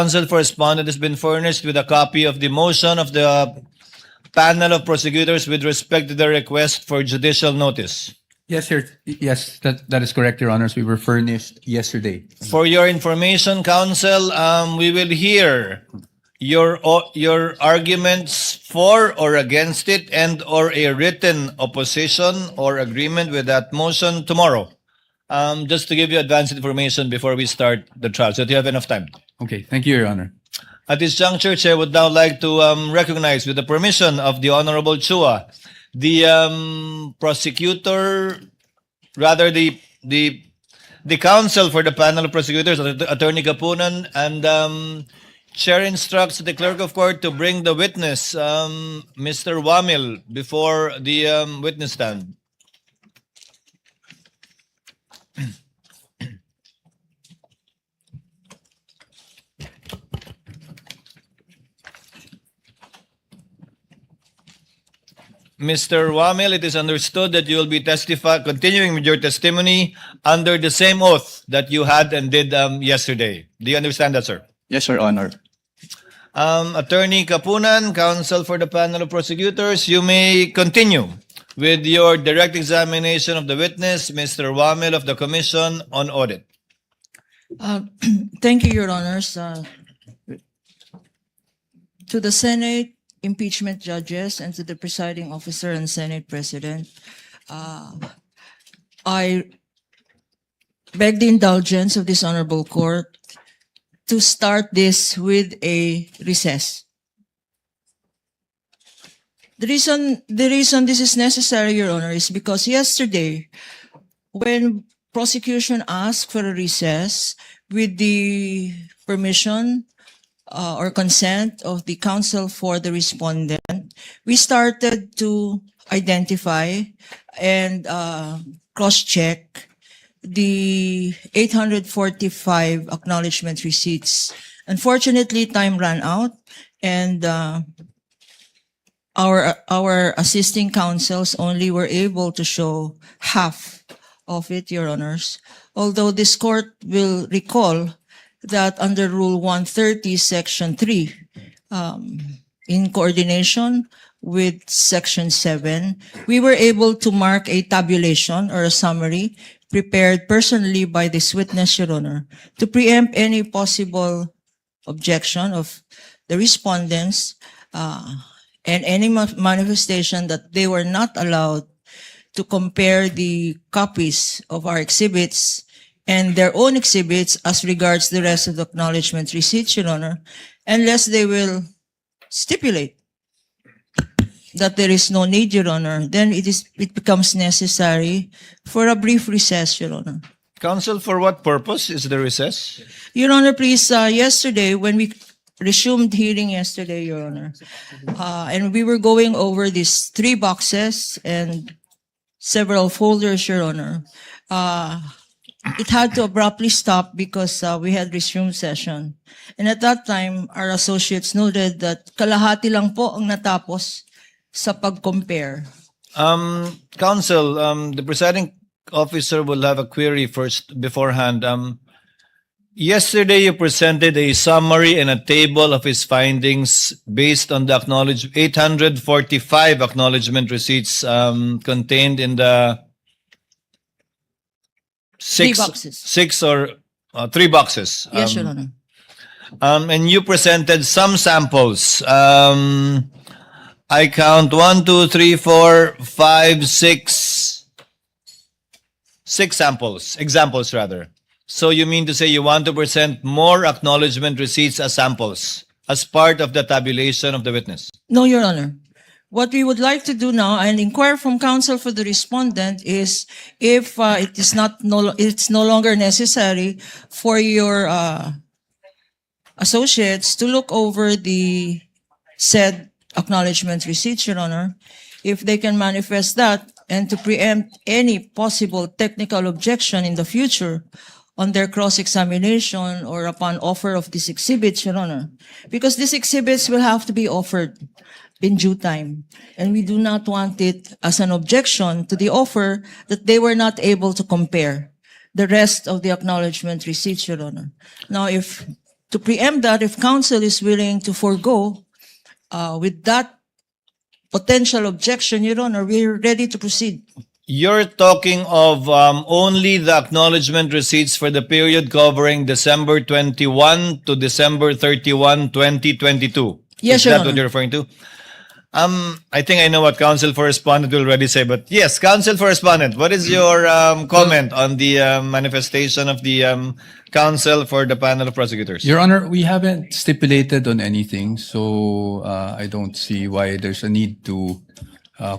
Counsel for Respondent has been furnished with a copy of the motion of the panel of prosecutors with respect to the request for judicial notice. Yes, sir. Yes, that is correct, Your Honors. We were furnished yesterday. For your information, counsel, we will hear your arguments for or against it and or a written opposition or agreement with that motion tomorrow. Just to give you advance information before we start the trial, so that you have enough time. Okay, thank you, Your Honor. At this juncture, Chair would now like to recognize, with the permission of the Honorable Chua, the prosecutor, rather the counsel for the panel of prosecutors, Attorney Kapunan, and Chair instructs the clerk of court to bring the witness, Mr. Wamil, before the witness stand. Mr. Wamil, it is understood that you will be continuing with your testimony under the same oath that you had and did yesterday. Do you understand that, sir? Yes, Your Honor. Attorney Kapunan, counsel for the panel of prosecutors, you may continue with your direct examination of the witness, Mr. Wamil of the Commission on Audit. Thank you, Your Honors. To the Senate impeachment judges and to the presiding officer and Senate President, I beg the indulgence of this honorable court to start this with a recess. The reason this is necessary, Your Honor, is because yesterday, when prosecution asked for a recess with the permission or consent of the counsel for the respondent, we started to identify and cross-check the 845 acknowledgement receipts. Unfortunately, time ran out, and our assisting counsels only were able to show half of it, Your Honors. Although this court will recall that under Rule 130, Section 3, in coordination with Section 7, we were able to mark a tabulation or a summary prepared personally by this witness, Your Honor, to preempt any possible objection of the respondents and any manifestation that they were not allowed to compare the copies of our exhibits and their own exhibits as regards the rest of the acknowledgement receipts, Your Honor, unless they will stipulate that there is no need, Your Honor, then it becomes necessary for a brief recess, Your Honor. Counsel, for what purpose is the recess? Your Honor, please, yesterday, when we resumed hearing yesterday, Your Honor, and we were going over these 3 boxes and several folders, Your Honor, it had to abruptly stop because we had resumed session. And at that time, our associates noted that kalahati lang po ang natapos sa pag-compare. Counsel, the presiding officer will have a query first beforehand. Yesterday, you presented a summary and a table of his findings based on the 845 acknowledgement receipts contained in the 3 boxes. 3 boxes. Yes, Your Honor. And you presented some samples. I count 1, 2, 3, 4, 5, 6 examples rather. So you mean to say you want to present more acknowledgement receipts as samples as part of the tabulation of the witness? No, Your Honor. What we would like to do now and inquire from counsel for the respondent is if it's no longer necessary for your associates to look over the said acknowledgement receipts, Your Honor, if they can manifest that and to preempt any possible technical objection in the future on their cross-examination or upon offer of these exhibits, Your Honor. Because these exhibits will have to be offered in due time. And we do not want it as an objection to the offer that they were not able to compare the rest of the acknowledgement receipts, Your Honor. Now, if to preempt that, if counsel is willing to forego with that potential objection, Your Honor, we're ready to proceed. You're talking of only the acknowledgement receipts for the period covering December 21 to December 31, 2022. Yes, Is Your that what Honor. you're referring to? I think I know what counsel for respondent will already say, but yes, counsel for respondent, what is your comment on the manifestation of the counsel for the panel of prosecutors? Your Honor, we haven't stipulated on anything, so I don't see why there's a need to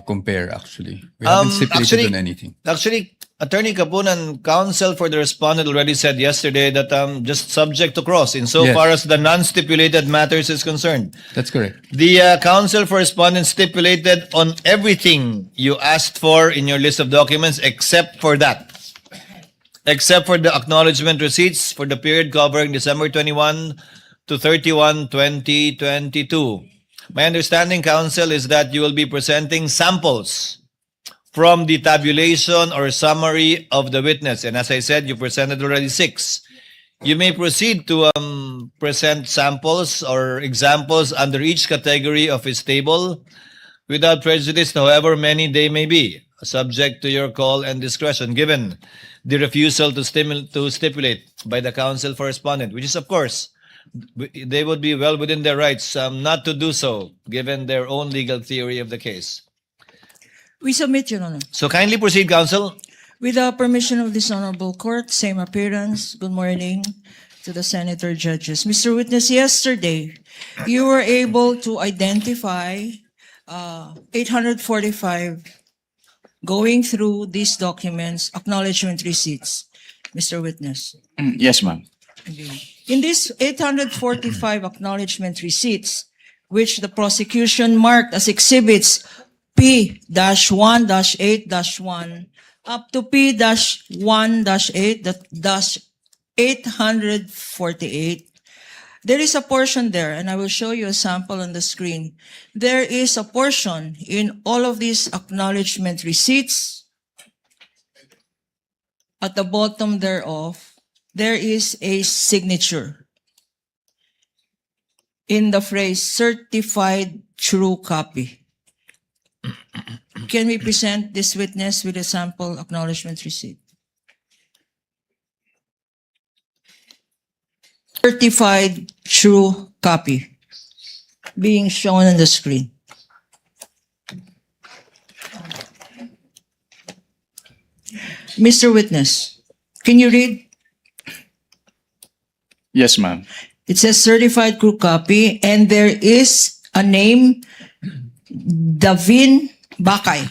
compare, actually. We haven't stipulated actually- on anything. Actually, Attorney Kapunan, counsel for the respondent already said yesterday that just subject to cross insofar as the non-stipulated matters is concerned. That's correct. The counsel for respondent stipulated on everything you asked for in your list of documents except for that. Except for the acknowledgement receipts for the period covering December 21 to 31, 2022. My understanding, counsel, is that you will be presenting samples from the tabulation or summary of the witness. And as I said, you presented already 6. You may proceed to present samples or examples under each category of his table without prejudice, however many they may be, subject to your call and discretion, given the refusal to stipulate by the counsel for respondent, which is, of course, they would be well within their rights not to do so, given their own legal theory of the case. We submit, Your Honor. So kindly proceed, counsel. With the permission of this honorable court, same appearance. Good morning to the senator judges. Mr. Witness, yesterday, you were able to identify 845 going through these documents, acknowledgement receipts. Mr. Witness. Yes, ma'am. In these 845 acknowledgement receipts, which the prosecution marked as exhibits P-1-8-1 up to P-1-8-848, there is a portion there, and I will show you a sample on the screen. There is a portion in all of these acknowledgement receipts. At the bottom thereof, there is a signature in the phrase certified true copy. Can we present this witness with a sample acknowledgement receipt? Certified true copy being shown on the screen. Mr. Witness, can you read? Yes, ma'am. It says certified true copy, and there is a name, Davin Bakay.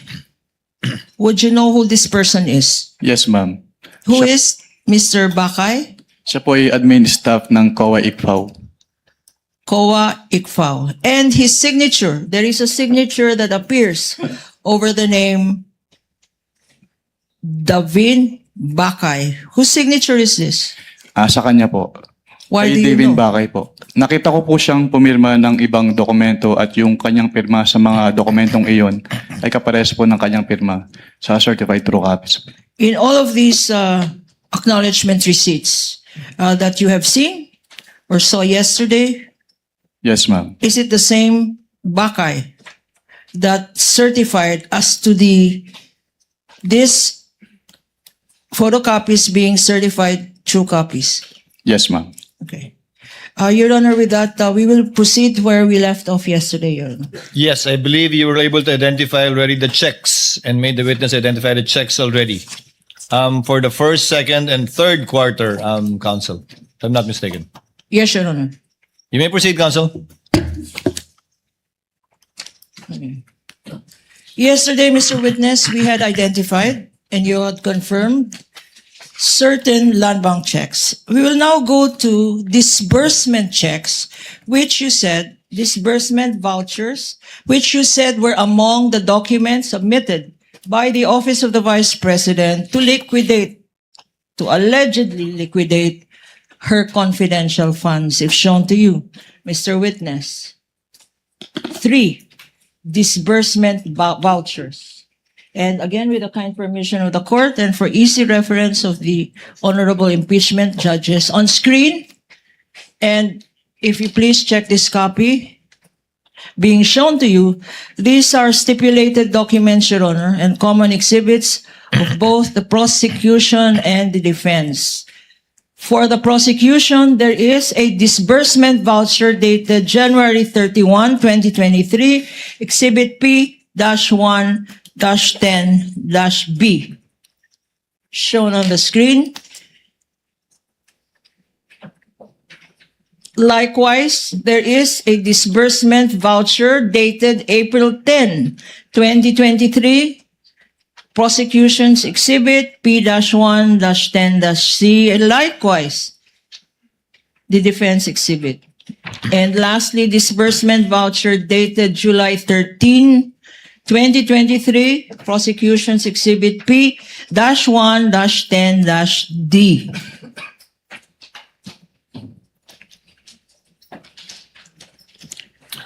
Would you know who this person is? Yes, ma'am. Who is Mr. Bakay? Siya po ay admin staff ng COA ICFAO. COA ICFAO. And his signature, there is a signature that appears over the name Davin Bakay. Whose signature is this? Sa kanya po. Why Kay do you Devin know? Bakay po. Nakita ko po siyang pumirma ng ibang dokumento at yung kanyang pirma sa mga dokumentong iyon ay kapares po ng kanyang pirma sa certified true copies. In all of these acknowledgement receipts that you have seen or saw yesterday, Yes, ma'am. is it the same Bakay that certified as to this photocopies being certified true copies? Yes, ma'am. Okay. Your Honor, with that, we will proceed where we left off yesterday, Your Honor. Yes, I believe you were able to identify already the checks and made the witness identify the checks already for the first, second, and third quarter, counsel, if I'm not mistaken. Yes, Your Honor. You may proceed, counsel. Yesterday, Mr. Witness, we had identified and you had confirmed certain land bank checks. We will now go to disbursement checks, which you said, disbursement vouchers, which you said were among the documents submitted by the Office of the Vice President to allegedly liquidate her confidential funds, if shown to you, Mr. Witness. 3, disbursement vouchers. And again, with the kind permission of the court and for easy reference of the honorable impeachment judges on screen, And if you please check this copy being shown to you, these are stipulated documents, Your Honor, and common exhibits of both the prosecution and the defense. For the prosecution, there is a disbursement voucher dated January 31, 2023, Exhibit P-1-10-B, shown on the screen. Likewise, there is a disbursement voucher dated April 10, 2023, Prosecution's Exhibit P-1-10-C, and likewise, the Defense Exhibit. And lastly, disbursement voucher dated July 13, 2023, Prosecution's Exhibit P-1-10-D.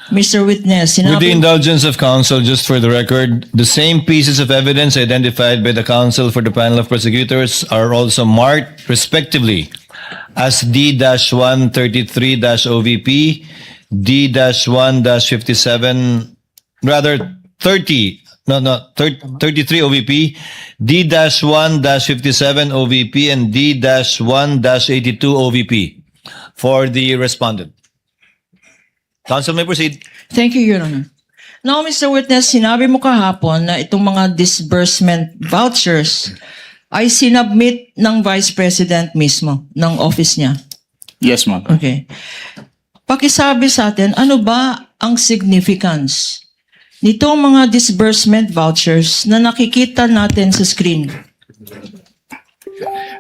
Mr. Witness, With the sinabi, indulgence of counsel, just for the record, the same pieces of evidence identified by the counsel for the panel of prosecutors are also marked respectively as D-133-OVP, D-1-57, rather 33 OVP, D-1-57 OVP, and D-1-82 OVP for the respondent. Counsel may proceed. thank you, Your Honor. Now, Mr. Witness, sinabi mo kahapon na itong mga disbursement vouchers ay sinubmit ng Vice President mismo, ng office niya. Yes, ma'am. Okay. Pakisabi sa atin, ano ba ang significance nitong mga disbursement vouchers na nakikita natin sa screen?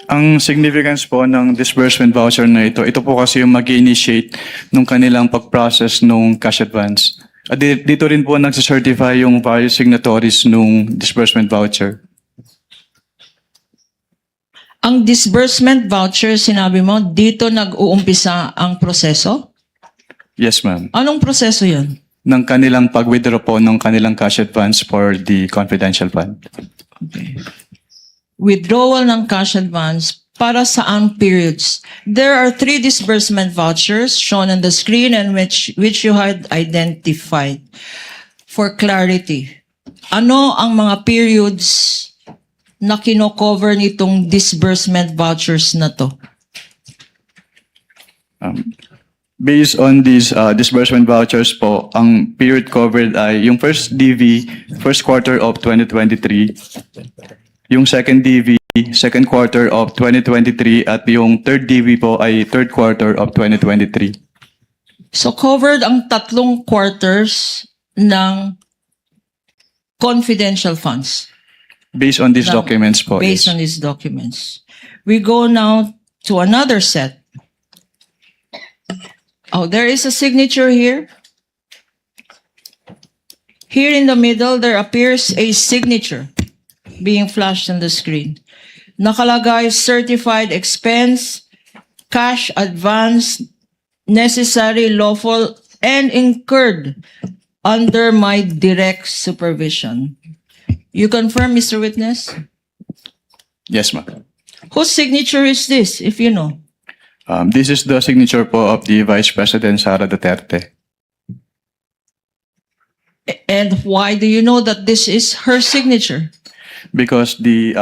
Ang significance po ng disbursement voucher na ito po kasi yung mag-initiate nung kanilang pag-process nung cash advance. At dito rin po nagsicertify yung various signatories nung disbursement voucher. Ang disbursement voucher, sinabi mo, dito nag-uumpisa ang proseso? Yes, ma'am. Anong proseso yun? Ng kanilang pag-withdraw po ng kanilang cash advance for the confidential fund. Okay. Withdrawal ng cash advance para saan periods? There are 3 disbursement vouchers shown on the screen and which you had identified. For clarity, ano ang mga periods na kino-cover nitong disbursement vouchers na to? Based on these disbursement vouchers po, ang period covered ay yung first DV, first quarter of 2023, yung second DV, second quarter of 2023, at yung third DV po ay third quarter of 2023. So covered ang 3 quarters ng confidential funds. Based on these No, documents po. Based yes. on these documents. We go now to another set. Oh, there is a signature here. Here in the middle, there appears a signature being flashed on the screen. Nakalagay certified expense, cash advance, necessary, lawful, and incurred under my direct supervision. You confirm, Mr. Witness? Yes, ma'am. Whose signature is this, if you know? This is the signature po of the Vice President Sara Duterte. And why do you know that this is her signature? Because the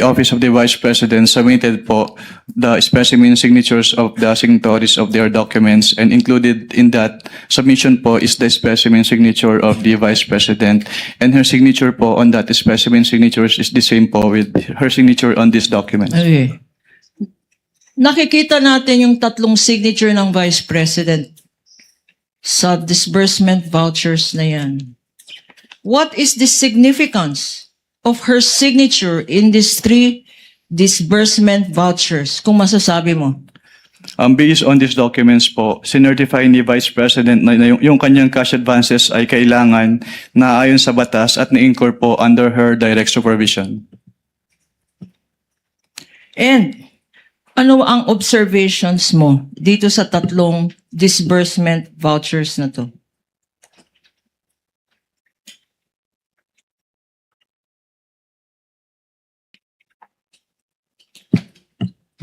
Office of the Vice President submitted po the specimen signatures of the signatories of their documents, and included in that submission po is the specimen signature of the Vice President, and her signature po on that specimen signatures is the same po with her signature on this document. Okay. Nakikita natin yung 3 signature ng Vice President sa disbursement vouchers na yan. What is the significance of her signature in these 3 disbursement vouchers, kung masasabi mo? Based on these documents po, sinertify ni Vice President na yung kanyang cash advances ay kailangan na ayon sa batas at na-incur po under her direct supervision. And ano ang observations mo dito sa 3 disbursement vouchers na to?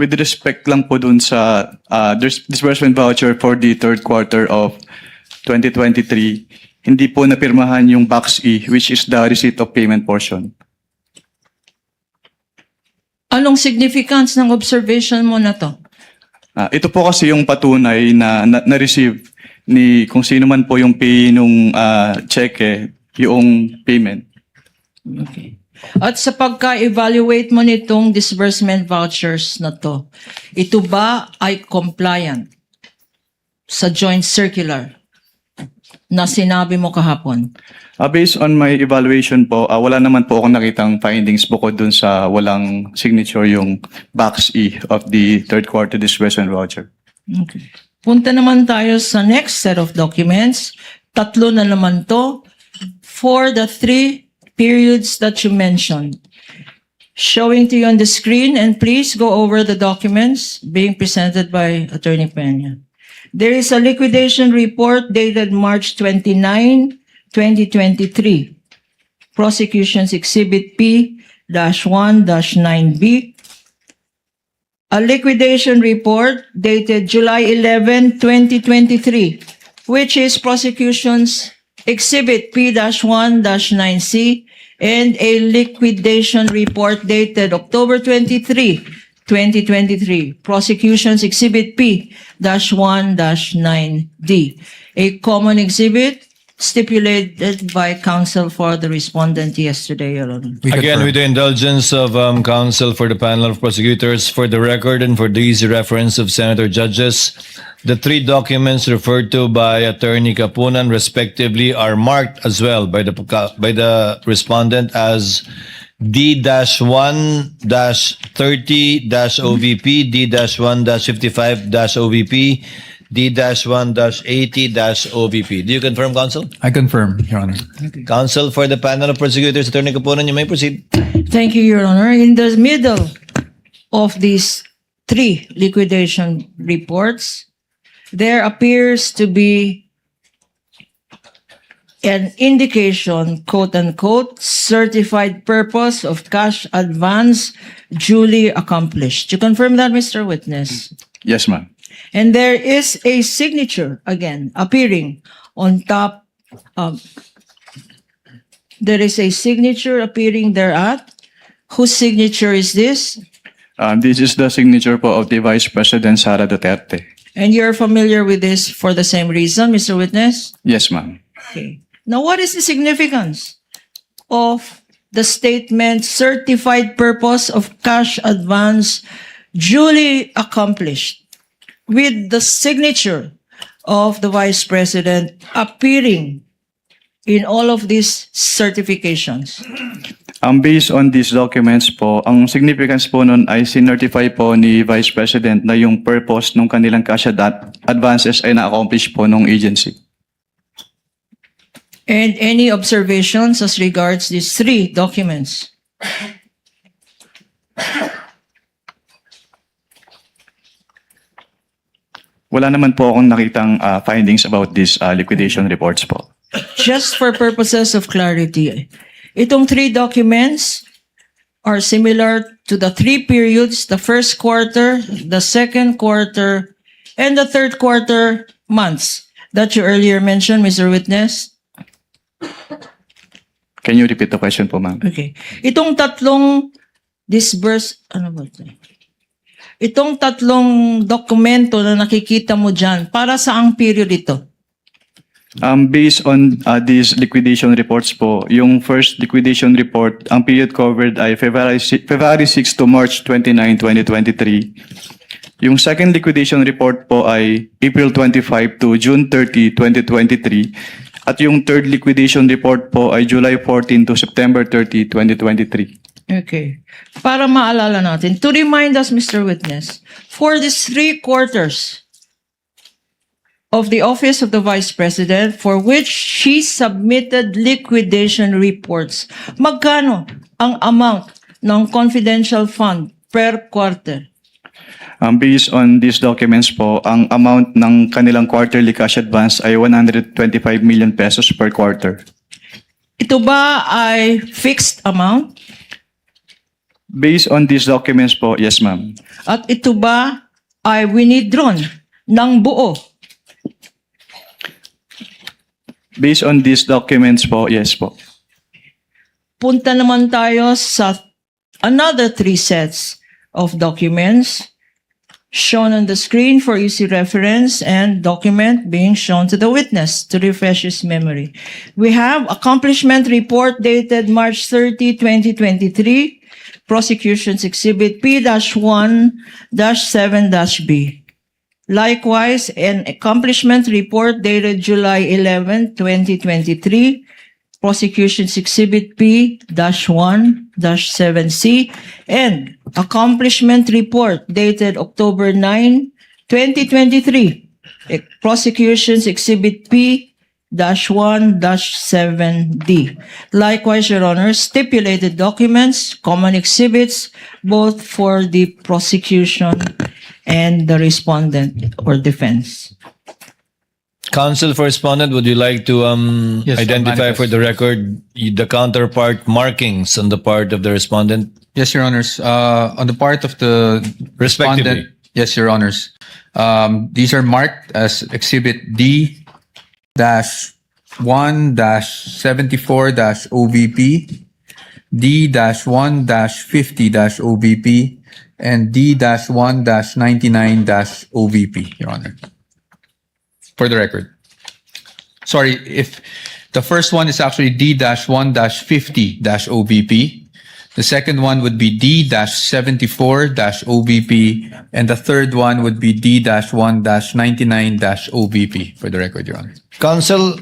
With respect lang po dun sa disbursement voucher for the third quarter of 2023, hindi po napirmahan yung Box E, which is the receipt of payment portion. Anong significance ng observation mo na to? Ito po kasi yung patunay na na-receive ni kung sino man po yung pay nung cheque, yung payment. Okay. At sa pagka-evaluate mo nitong disbursement vouchers na to, ito ba ay compliant sa joint circular na sinabi mo kahapon? Based on my evaluation po, wala naman po akong nakitang findings bukod dun sa walang signature yung Box E of the third quarter disbursement voucher. Okay. Punta naman tayo sa next set of documents. Tatlo na naman to for the 3 periods that you mentioned. Showing to you on the screen, and please go over the documents being presented by Attorney Peña. There is a liquidation report dated March 29, 2023. Prosecution's Exhibit P-1-9B. A liquidation report dated July 11, 2023, which is prosecution's Exhibit P-1-9C, and a liquidation report dated October 23, 2023, prosecution's Exhibit P-1-9D, a common exhibit stipulated by counsel for the respondent yesterday, Your Honor. We Again, confirm. with the indulgence of counsel for the panel of prosecutors, for the record and for the easy reference of Senator judges, the 3 documents referred to by Attorney Kapunan respectively are marked as well by the respondent as D-1-30-OVP, D-1-55-OVP, D-1-80-OVP. Do you confirm, counsel? I confirm, Your Honor. Counsel for the panel of prosecutors, Attorney Kapunan, you may proceed. Thank you, Your Honor. In the middle of these 3 liquidation reports, there appears to be an indication, quote unquote, certified purpose of cash advance duly accomplished. You confirm that, Mr. Witness? Yes, ma'am. And there is a signature, again, appearing on top. There is a signature appearing thereat. Whose signature is this? This is the signature po of the Vice President Sara Duterte. And you're familiar with this for the same reason, Mr. Witness? Yes, ma'am. Okay. Now, what is the significance of the statement certified purpose of cash advance duly accomplished with the signature of the Vice President appearing in all of these certifications? Based on these documents po, ang significance po nun ay sinertify po ni Vice President na yung purpose ng kanilang cash advances ay na-accomplish po ng agency. And any observations as regards these 3 documents? Wala naman po akong nakitang findings about these liquidation reports po. Just for purposes of clarity, itong 3 documents are similar to the 3 periods, the first quarter, the second quarter, and the third quarter months that you earlier mentioned, Mr. Witness? Can you repeat the question po, ma'am? Okay. Itong tatlong Itong tatlong dokumento na nakikita mo dyan, para saang period ito? Based on these liquidation reports po, yung first liquidation report, ang period covered ay February 6 to March 29, 2023. Yung second liquidation report po ay April 25 to June 30, 2023. At yung third liquidation report po ay July 14 to September 30, 2023. Okay. Para maalala natin, to remind us, Mr. Witness, for these 3 quarters of the Office of the Vice President for which she submitted liquidation reports, magkano ang amount ng confidential fund per quarter? Based on these documents po, ang amount ng kanilang quarterly cash advance ay 125 million pesos per quarter. Ito ba ay fixed amount? Based on these documents po, yes ma'am. At ito ba ay winidrawn ng buo? Based on these documents po, yes po. Punta naman tayo sa another 3 sets of documents shown on the screen for easy reference and document being shown to the witness to refresh his memory. We have accomplishment report dated March 30, 2023, prosecution's exhibit P-1-7-B. Likewise, an accomplishment report dated July 11, 2023, prosecution's exhibit P-1-7C, and accomplishment report dated October 9, 2023, prosecution's exhibit P-1-7D. Likewise, Your Honor, stipulated documents, common exhibits, both for the prosecution and the respondent or defense. Counsel for respondent, would you like to Yes, identify manifest. for the record the counterpart markings on the part of the respondent? Yes, Your Honors. On the part of the Respectively. respondent, yes, Your Honors. These are marked as Exhibit D-1-74-OVP, D-1-50-OVP, and D-1-99-OVP, Your Honor. For the record. Sorry, if the first one is actually D-1-50-OVP, the second one would be D-74-OVP, and the third one would be D-1-99-OVP, for the record, Your Honor. Counsel,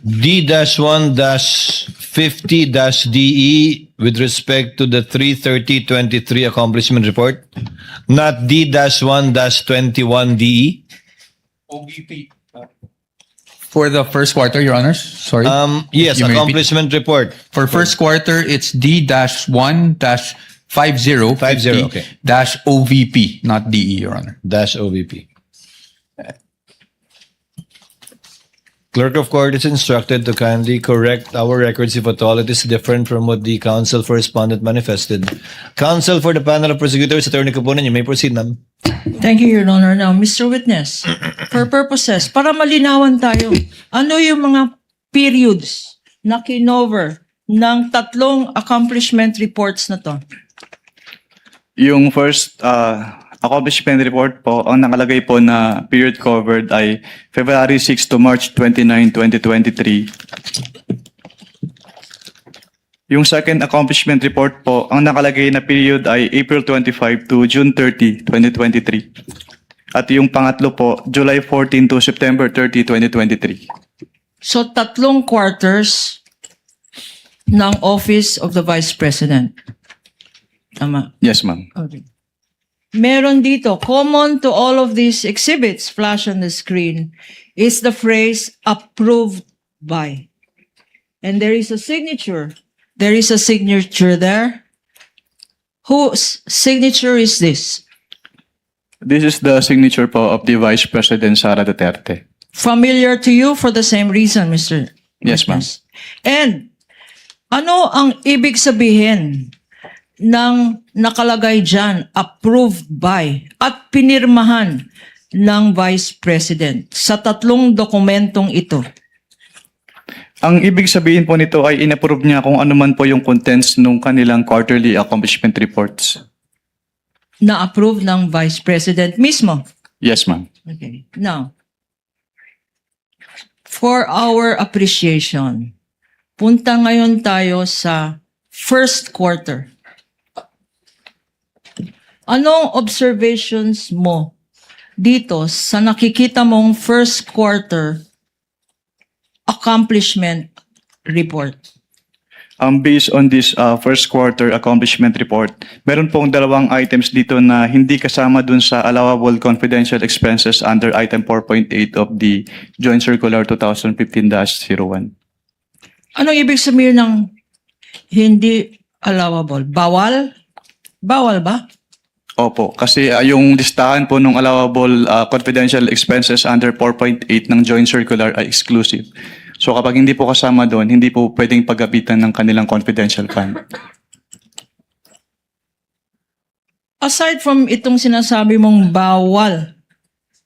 D-1-50-DE with respect to the 3/30/23 accomplishment report, not D-1-21-DE. OVP. For the first quarter, Your Honors, sorry. Yes, You may repeat. accomplishment report. For first quarter, it's D-1-50 50, okay. dash OVP, not DE, Your Honor. Dash OVP. Clerk of Court is instructed to kindly correct our records if at all it is different from what the counsel for respondent manifested. Counsel for the panel of prosecutors, Attorney Kapunan, you may proceed, ma'am. Thank you, Your Honor. Now, Mr. Witness, for purposes, para malinawan tayo, ano yung mga periods na kinover ng 3 accomplishment reports na to? Yung first accomplishment report po, ang nakalagay po na period covered ay February 6 to March 29, 2023. Yung second accomplishment report po, ang nakalagay na period ay April 25 to June 30, 2023. At yung pangatlo po, July 14 to September 30, 2023. So, 3 quarters ng Office of the Vice President. Tama. Yes, ma'am. Okay. Meron dito, common to all of these exhibits flash on the screen is the phrase approved by. And there is a signature. There is a signature there. Whose signature is this? This is the signature po of the Vice President Sara Duterte. Familiar to you for the same reason, Mr. Yes, ma'am. Witness. And ano ang ibig sabihin ng nakalagay dyan, approved by, at pinirmahan ng Vice President sa 3 dokumentong ito? Ang ibig sabihin po nito ay inapprove niya kung ano man po yung contents ng kanilang quarterly accomplishment reports. Na-approve ng Vice President mismo. Yes, ma'am. Okay. Now, for our appreciation, punta ngayon tayo sa first quarter. Anong observations mo dito sa nakikita mong first quarter accomplishment report? Based on this first quarter accomplishment report, meron pong 2 items dito na hindi kasama dun sa allowable confidential expenses under item 4.8 of the Joint Circular 2015-01. Anong ibig sabihin ng hindi allowable? Bawal? Bawal ba? Opo, kasi yung listahan po ng allowable confidential expenses under 4.8 ng Joint Circular ay exclusive. So kapag hindi po kasama doon, hindi po pwedeng paggabitan ng kanilang confidential fund. aside from itong sinasabi mong bawal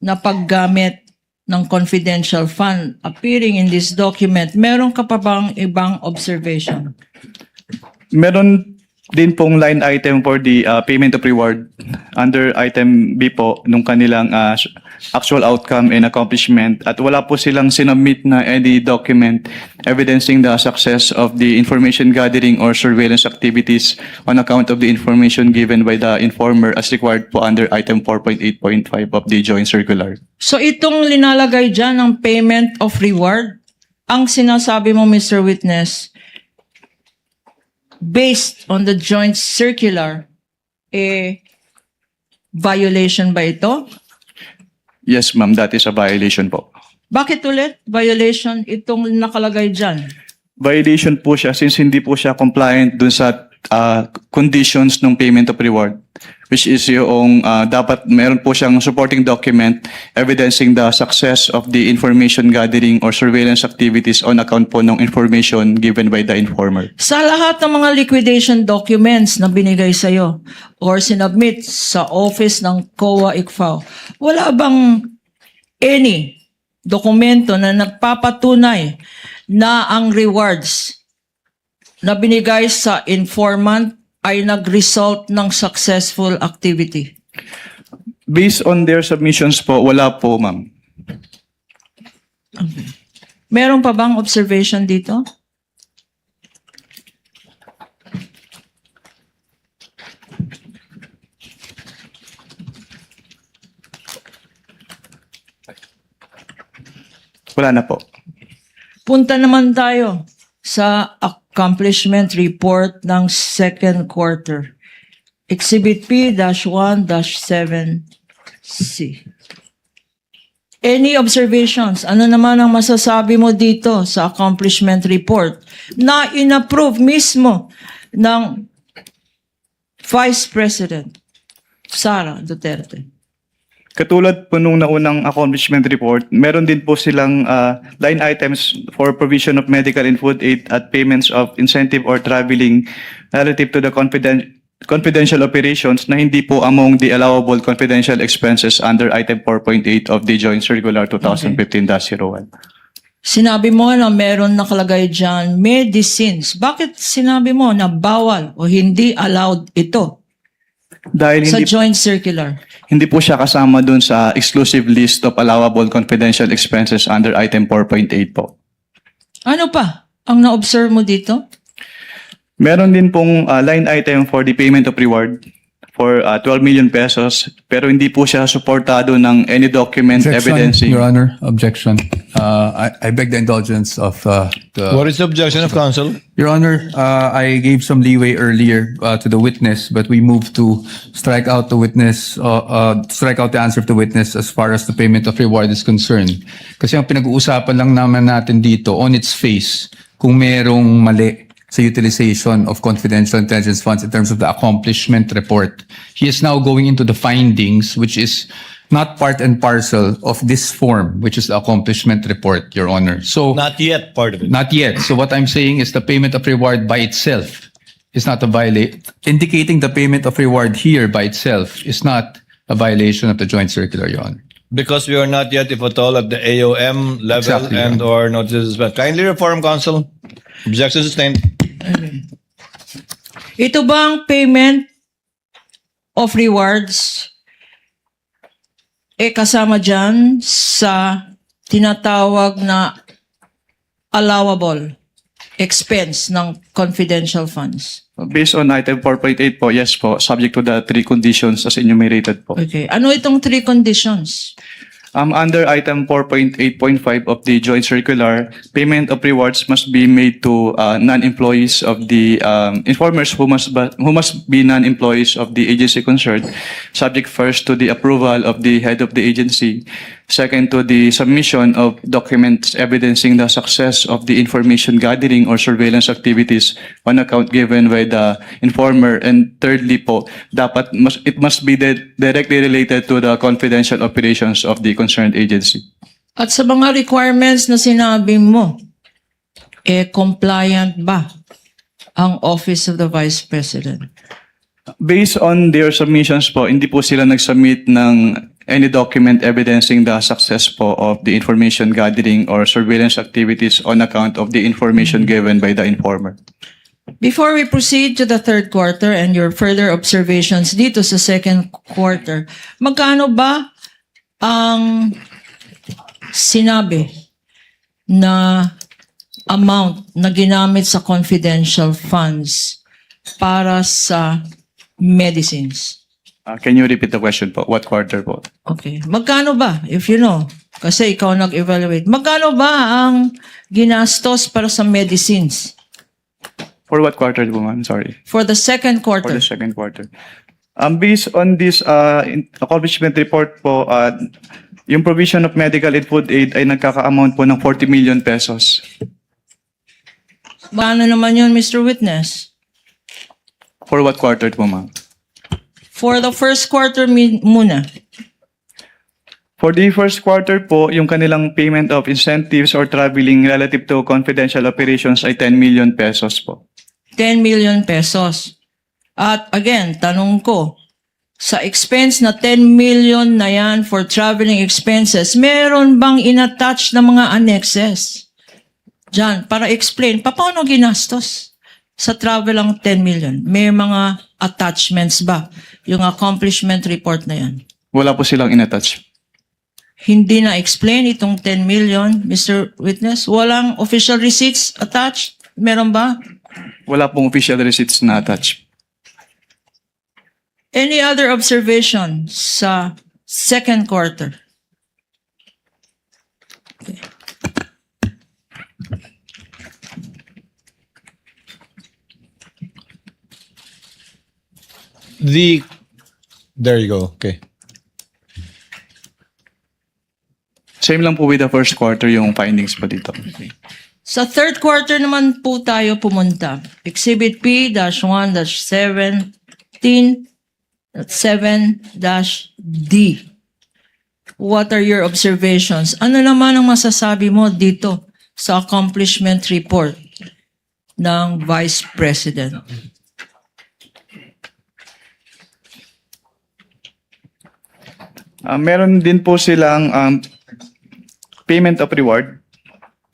na paggamit ng confidential fund appearing in this document, meron ka pa bang ibang observation? Meron din pong line item for the payment of reward under item B po nung kanilang actual outcome and accomplishment, at wala po silang sinubmit na any document evidencing the success of the information gathering or surveillance activities on account of the information given by the informer as required po under item 4.8.5 of the joint circular. So itong linalagay dyan ng payment of reward, ang sinasabi mo, Mr. Witness, based on the joint circular, violation ba ito? Yes, ma'am, that is a violation po. Bakit ulit violation itong nakalagay dyan? Violation po siya since hindi po siya compliant dun sa conditions ng payment of reward, which is yung dapat meron po siyang supporting document evidencing the success of the information gathering or surveillance activities on account po ng information given by the informer. Sa lahat ng mga liquidation documents na binigay sa'yo or sinubmit sa office ng COA ICFAO, wala bang any dokumento na nagpapatunay na ang rewards na binigay sa informant ay nag-result ng successful activity? Based on their submissions po, wala po, ma'am. Meron pa bang observation dito? Wala na po. Punta naman tayo sa accomplishment report ng second quarter. Exhibit P-1-7C. Any observations? Ano naman ang masasabi mo dito sa accomplishment report na inapprove mismo ng Vice President Sara Duterte? Katulad po nung naunang accomplishment report, meron din po silang line items for provision of medical and food aid at payments of incentive or traveling relative to the confidential operations na hindi po among the allowable confidential expenses under item 4.8 of the Joint Circular 2015-01. Sinabi mo na meron nakalagay dyan medicines. Bakit sinabi mo na bawal o hindi allowed ito Dahil sa hindi, joint circular? hindi po siya kasama dun sa exclusive list of allowable confidential expenses under item 4.8 po. Ano pa ang na-observe mo dito? Meron din pong line item for the payment of reward for 12 million pesos, pero hindi po siya suportado ng any document evidencing. Your Honor, objection. I beg the indulgence of the... What is the objection of counsel? Your Honor, I gave some leeway earlier to the witness, but we moved to strike out the witness, strike out the answer of the witness as far as the payment of reward is concerned. Kasi ang pinag-uusapan lang naman natin dito, on its face, kung merong mali sa utilization of confidential intelligence funds in terms of the accomplishment report. He is now going into the findings, which is not part and parcel of this form, which is the accomplishment report, Your Honor. So, Not yet part of it. not yet. So what I'm saying is the payment of reward by itself is not a violation. Indicating the payment of reward here by itself is not a violation of the joint circular, Your Honor. Because we are not yet, if at all, at the AOM level Exactly, and or notices. But kindly reform, counsel. Objection sustained. Ito bang payment of rewards kasama dyan sa tinatawag na allowable expense ng confidential funds? Based on item 4.8 po, yes po, subject to the three conditions as enumerated po. Okay. Ano itong three conditions? Under item 4.8.5 of the joint circular, payment of rewards must be made to non-employees of the informers who must be non-employees of the agency concerned, subject first to the approval of the head of the agency, second to the submission of documents evidencing the success of the information gathering or surveillance activities on account given by the informer, and thirdly po, it must be directly related to the confidential operations of the concerned agency. At sa mga requirements na sinabi mo, compliant ba ang Office of the Vice President? Based on their submissions po, hindi po sila nag-submit ng any document evidencing the success po of the information gathering or surveillance activities on account of the information given by the informer. Before we proceed to the third quarter and your further observations dito sa second quarter, magkano ba ang sinabi na amount na ginamit sa confidential funds para sa medicines? Can you repeat the question po? What quarter po? Okay. Magkano ba, if you know, kasi ikaw nag-evaluate, magkano ba ang ginastos para sa medicines For what quarter po, ma'am? Sorry. for the second For quarter? the second quarter. Based on this accomplishment report po, yung provision of medical and food aid ay nagkaka-amount po ng 40 million pesos. Paano naman yun, Mr. Witness? For what quarter po, ma'am? For the first quarter muna. For the first quarter po, yung kanilang payment of incentives or traveling relative to confidential operations ay 10 million pesos po. 10 million pesos. At again, tanong ko, sa expense na 10 million na yan for traveling expenses, meron bang inattach na mga annexes? Diyan, para explain, paano ginastos? Sa travel ang 10 million, may mga attachments ba? Yung accomplishment report na yan. Wala po silang inattach. Hindi na-explain itong 10 million, Mr. Witness? Walang official receipts attached? Meron ba? Wala pong official receipts na attach. Any other observation sa second quarter? There you go. Okay. Same lang po with the first quarter yung findings po dito. Sa third quarter naman po tayo pumunta. Exhibit P-1-17-7-D. What are your observations? Ano naman ang masasabi mo dito sa accomplishment report ng Vice President? Meron din po silang payment of reward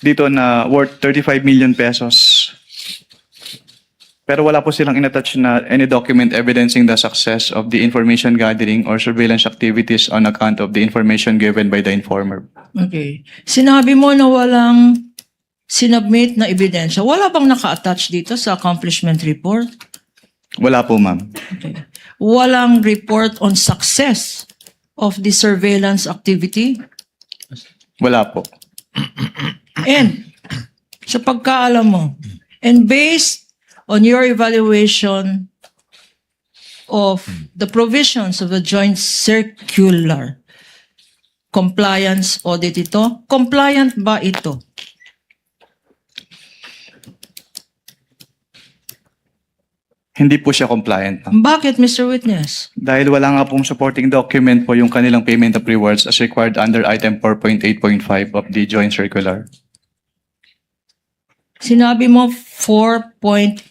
dito na worth 35 million pesos. Pero wala po silang inattach na any document evidencing the success of the information gathering or surveillance activities on account of the information given by the informer. Okay. Sinabi mo na walang sinubmit na ebidensya. Wala bang naka-attach dito sa accomplishment report? Wala po, ma'am. Okay. Walang report on success of the surveillance activity? Wala po. And, sa pagkaalam mo, and based on your evaluation of the provisions of the joint circular, compliance audit ito, compliant ba ito? Hindi po siya compliant, ma'am. Bakit, Mr. Witness? Dahil wala nga pong supporting document po yung kanilang payment of rewards as required under item 4.8.5 of the joint circular. Sinabi mo 4.8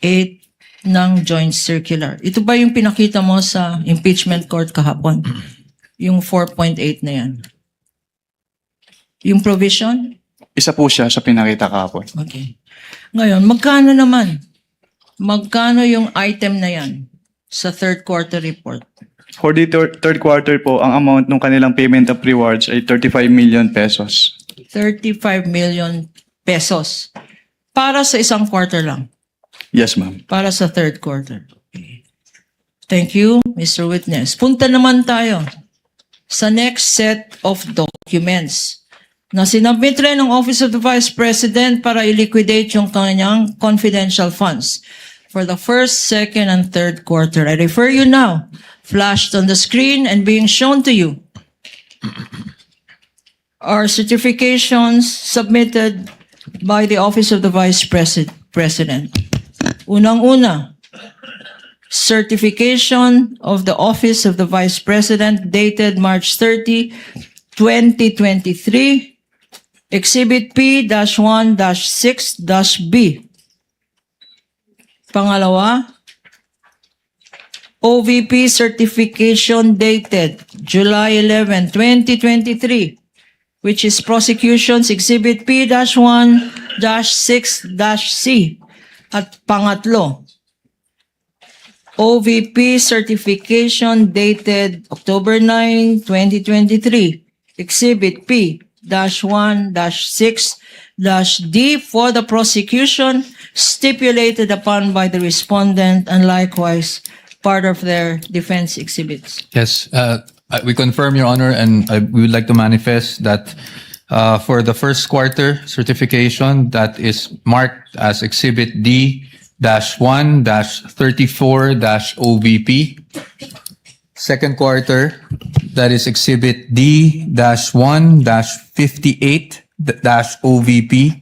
ng joint circular. Ito ba yung pinakita mo sa impeachment court kahapon? Yung 4.8 na yan. Yung provision? Isa po siya sa pinakita kahapon. Okay. Ngayon, magkano naman? Magkano yung item na yan sa third quarter report? For the third quarter po, ang amount ng kanilang payment of rewards ay 35 million pesos. 35 million pesos. Para sa isang quarter lang. Yes, ma'am. Para sa third quarter. Okay. Thank you, Mr. Witness. Punta naman tayo sa next set of documents na sinubmit rin ng Office of the Vice President para i-liquidate yung kanyang confidential funds for the first, second, and third quarter. I refer you now, flashed on the screen and being shown to you, are certifications submitted by the Office of the Vice President. Unang-una, certification of the Office of the Vice President dated March 30, 2023, Exhibit P-1-6-B. Pangalawa, OVP certification dated July 11, 2023, which is Prosecution's Exhibit P-1-6-C. At pangatlo, OVP certification dated October 9, 2023, Exhibit P-1-6-D for the prosecution stipulated upon by the respondent and likewise part of their defense exhibits. Yes, we confirm, Your Honor, and we would like to manifest that for the first quarter certification, that is marked as Exhibit D-1-34-OVP. Second quarter, that is Exhibit D-1-58-OVP.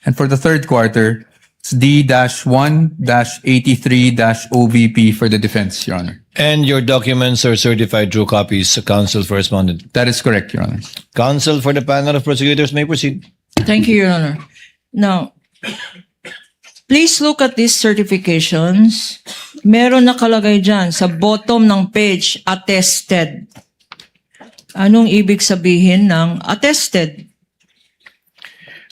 And for the third quarter, it's D-1-83-OVP for the defense, Your Honor. And your documents are certified true copies, counsel for respondent. That is correct, Your Honor. Counsel for the panel of prosecutors may proceed. Thank you, Your Honor. Now, please look at these certifications. Meron nakalagay dyan sa bottom ng page, attested. Anong ibig sabihin ng attested?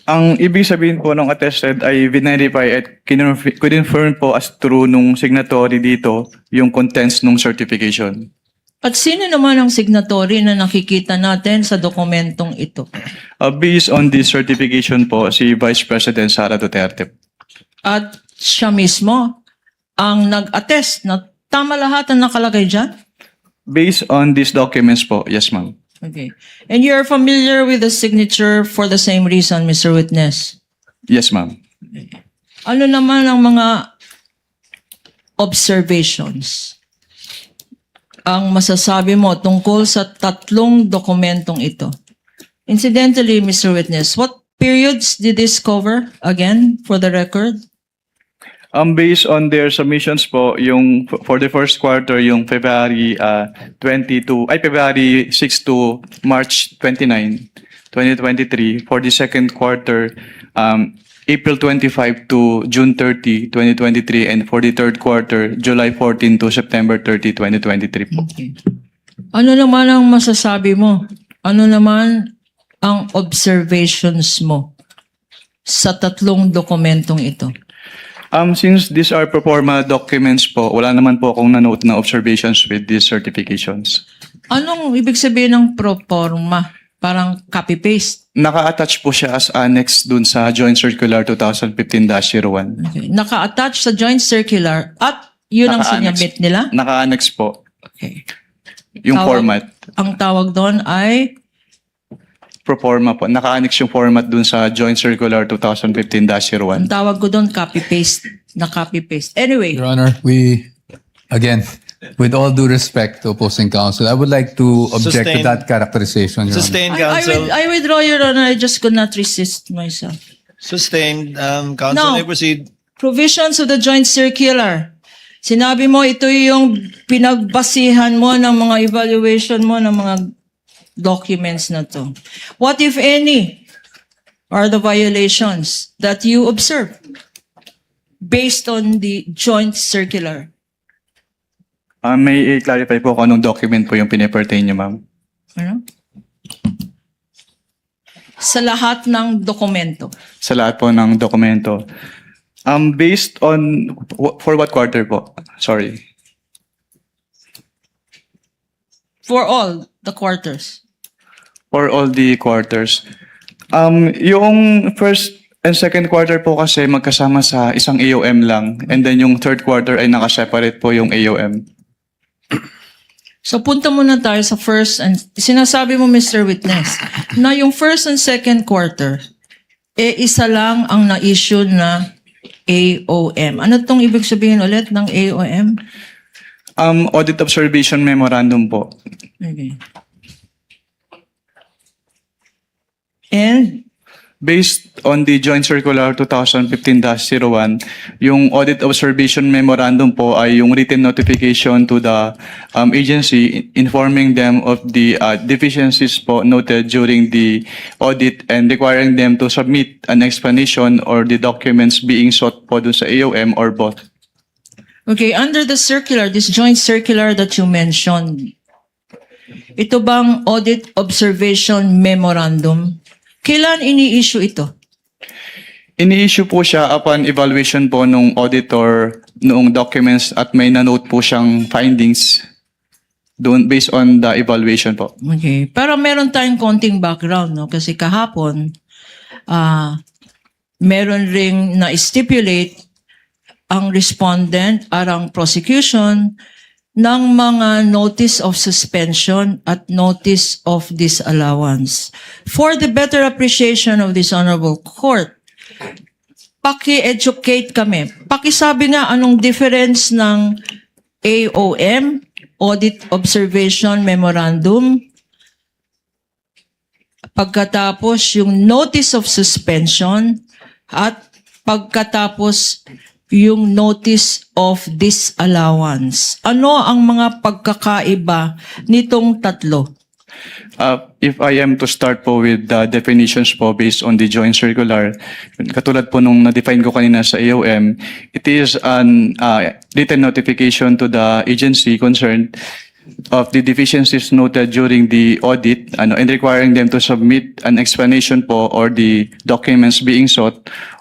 Ang ibig sabihin po ng attested ay verify at confirm po as true nung signatory dito yung contents nung certification. At sino naman ang signatory na nakikita natin sa dokumentong ito? Based on this certification po, si Vice President Sara Duterte. At siya mismo ang nag-attest na tama lahat ang nakalagay dyan? Based on these documents po, yes ma'am. Okay. And you're familiar with the signature for the same reason, Mr. Witness? Yes ma'am. Ano naman ang mga observations ang masasabi mo tungkol sa tatlong dokumentong ito? Incidentally, Mr. Witness, what periods did this cover again for the record? Based on their submissions po, yung for the first quarter, yung February 6 to March 29, 2023. For the second quarter, April 25 to June 30, 2023. And for the third quarter, July 14 to September 30, 2023 po. Okay. Ano naman ang masasabi mo? Ano naman ang observations mo sa tatlong dokumentong ito? Since these are pro forma documents po, wala naman po akong na-note na observations with these certifications. Anong ibig sabihin ng pro forma? Parang copy-paste? Naka-attach po siya as annex dun sa Joint Circular 2015-01. Okay. Naka-attach sa joint circular at yun ang Naka-annex. sinabit nila? Naka-annex po Okay. yung Tawag- format. Ang tawag doon ay Pro forma po. Naka-annex yung format dun sa Joint Circular 2015-01. ang tawag ko doon copy-paste. Na copy-paste. Anyway, Your Honor, again, with all due respect to opposing counsel, I would like to object to Sustain. that characterization, Your Honor. Sustained, counsel. I withdraw, Your Honor. I just could not resist myself. Sustained. Counsel Now- may proceed. Provisions of the joint circular. Sinabi mo ito yung pinagbasihan mo ng mga evaluation mo ng mga documents na to. What if any are the violations that you observe based on the joint circular? May i-clarify po kung anong document po yung pinipertain niyo, ma'am. Ano? Sa lahat ng dokumento. Sa lahat po ng dokumento. Based on, for what quarter po? Sorry. For all the quarters. For all the quarters. Yung first and second quarter po kasi magkasama sa isang AOM lang. And then yung third quarter ay nakaseparate po yung AOM. So punta muna tayo sa first and sinasabi mo, Mr. Witness, na yung first and second quarter, isa lang ang na-issue na AOM. Ano tong ibig sabihin ulit ng AOM? Audit Observation Memorandum po. Okay. And Based on the Joint Circular 2015-01, yung Audit Observation Memorandum po ay yung written notification to the agency informing them of the deficiencies po noted during the audit and requiring them to submit an explanation or the documents being sought po dun sa AOM or both. Okay, under the circular, this joint circular that you mentioned, ito bang audit observation memorandum? Kailan ini-issue ito? Ini-issue po siya upon evaluation po nung auditor noong documents at may na-note po siyang findings doon based on the evaluation po. Okay, pero meron tayong konting background, no? Kasi kahapon, meron ring na-stipulate ang respondent at ang prosecution ng mga notice of suspension at notice of disallowance. For the better appreciation of this honorable court, paki-educate kami. Pakisabi nga anong difference ng AOM, Audit Observation Memorandum, pagkatapos yung notice of suspension, at pagkatapos yung notice of disallowance. Ano ang mga pagkakaiba nitong tatlo? If I am to start po with the definitions po based on the joint circular, katulad po nung na-define ko kanina sa AOM, it is an written notification to the agency concerned of the deficiencies noted during the audit and requiring them to submit an explanation po or the documents being sought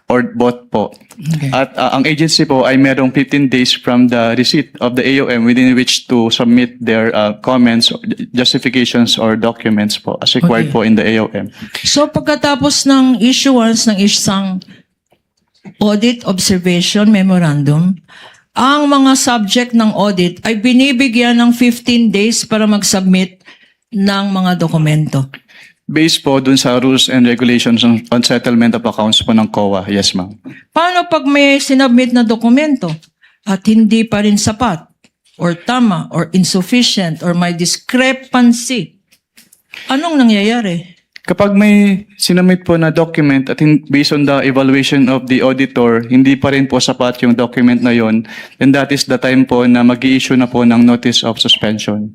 or both po. Okay. At ang agency po ay merong 15 days from the receipt of the AOM within which to submit their comments, justifications, or documents po as required Okay. po in the AOM. So pagkatapos ng issuance ng isang audit observation memorandum, ang mga subject ng audit ay binibigyan ng 15 days para mag-submit ng mga dokumento. Based po dun sa rules and regulations on settlement of accounts po ng COA. Yes, ma'am. Paano pag may sinubmit na dokumento at hindi pa rin sapat or tama or insufficient or may discrepancy? Anong nangyayari? Kapag may sinumit po na document at based on the evaluation of the auditor, hindi pa rin po sapat yung document na yon, then that is the time po na mag-i-issue na po ng notice of suspension.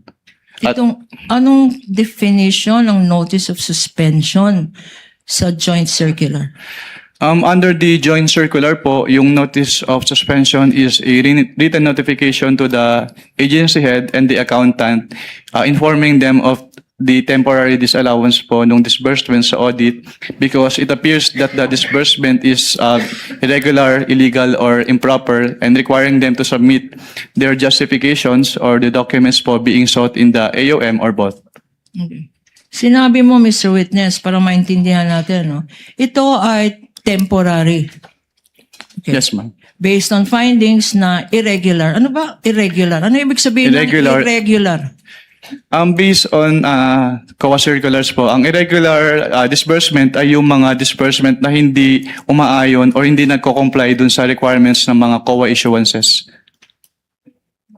Itong, anong definition ng notice of suspension sa joint circular? Under the joint circular po, yung notice of suspension is a written notification to the agency head and the accountant informing them of the temporary disallowance po nung disbursement sa audit because it appears that the disbursement is irregular, illegal, or improper and requiring them to submit their justifications or the documents po being sought in the AOM or both. Okay. Sinabi mo, Mr. Witness, para maintindihan natin, no? Ito ay temporary. Okay. Yes, ma'am. Based on findings na irregular. Ano ba irregular? Ano ibig sabihin Irregular. ng irregular? Based on COA circulars po, ang irregular disbursement ay yung mga disbursement na hindi umaayon or hindi nagko-comply dun sa requirements ng mga COA issuances.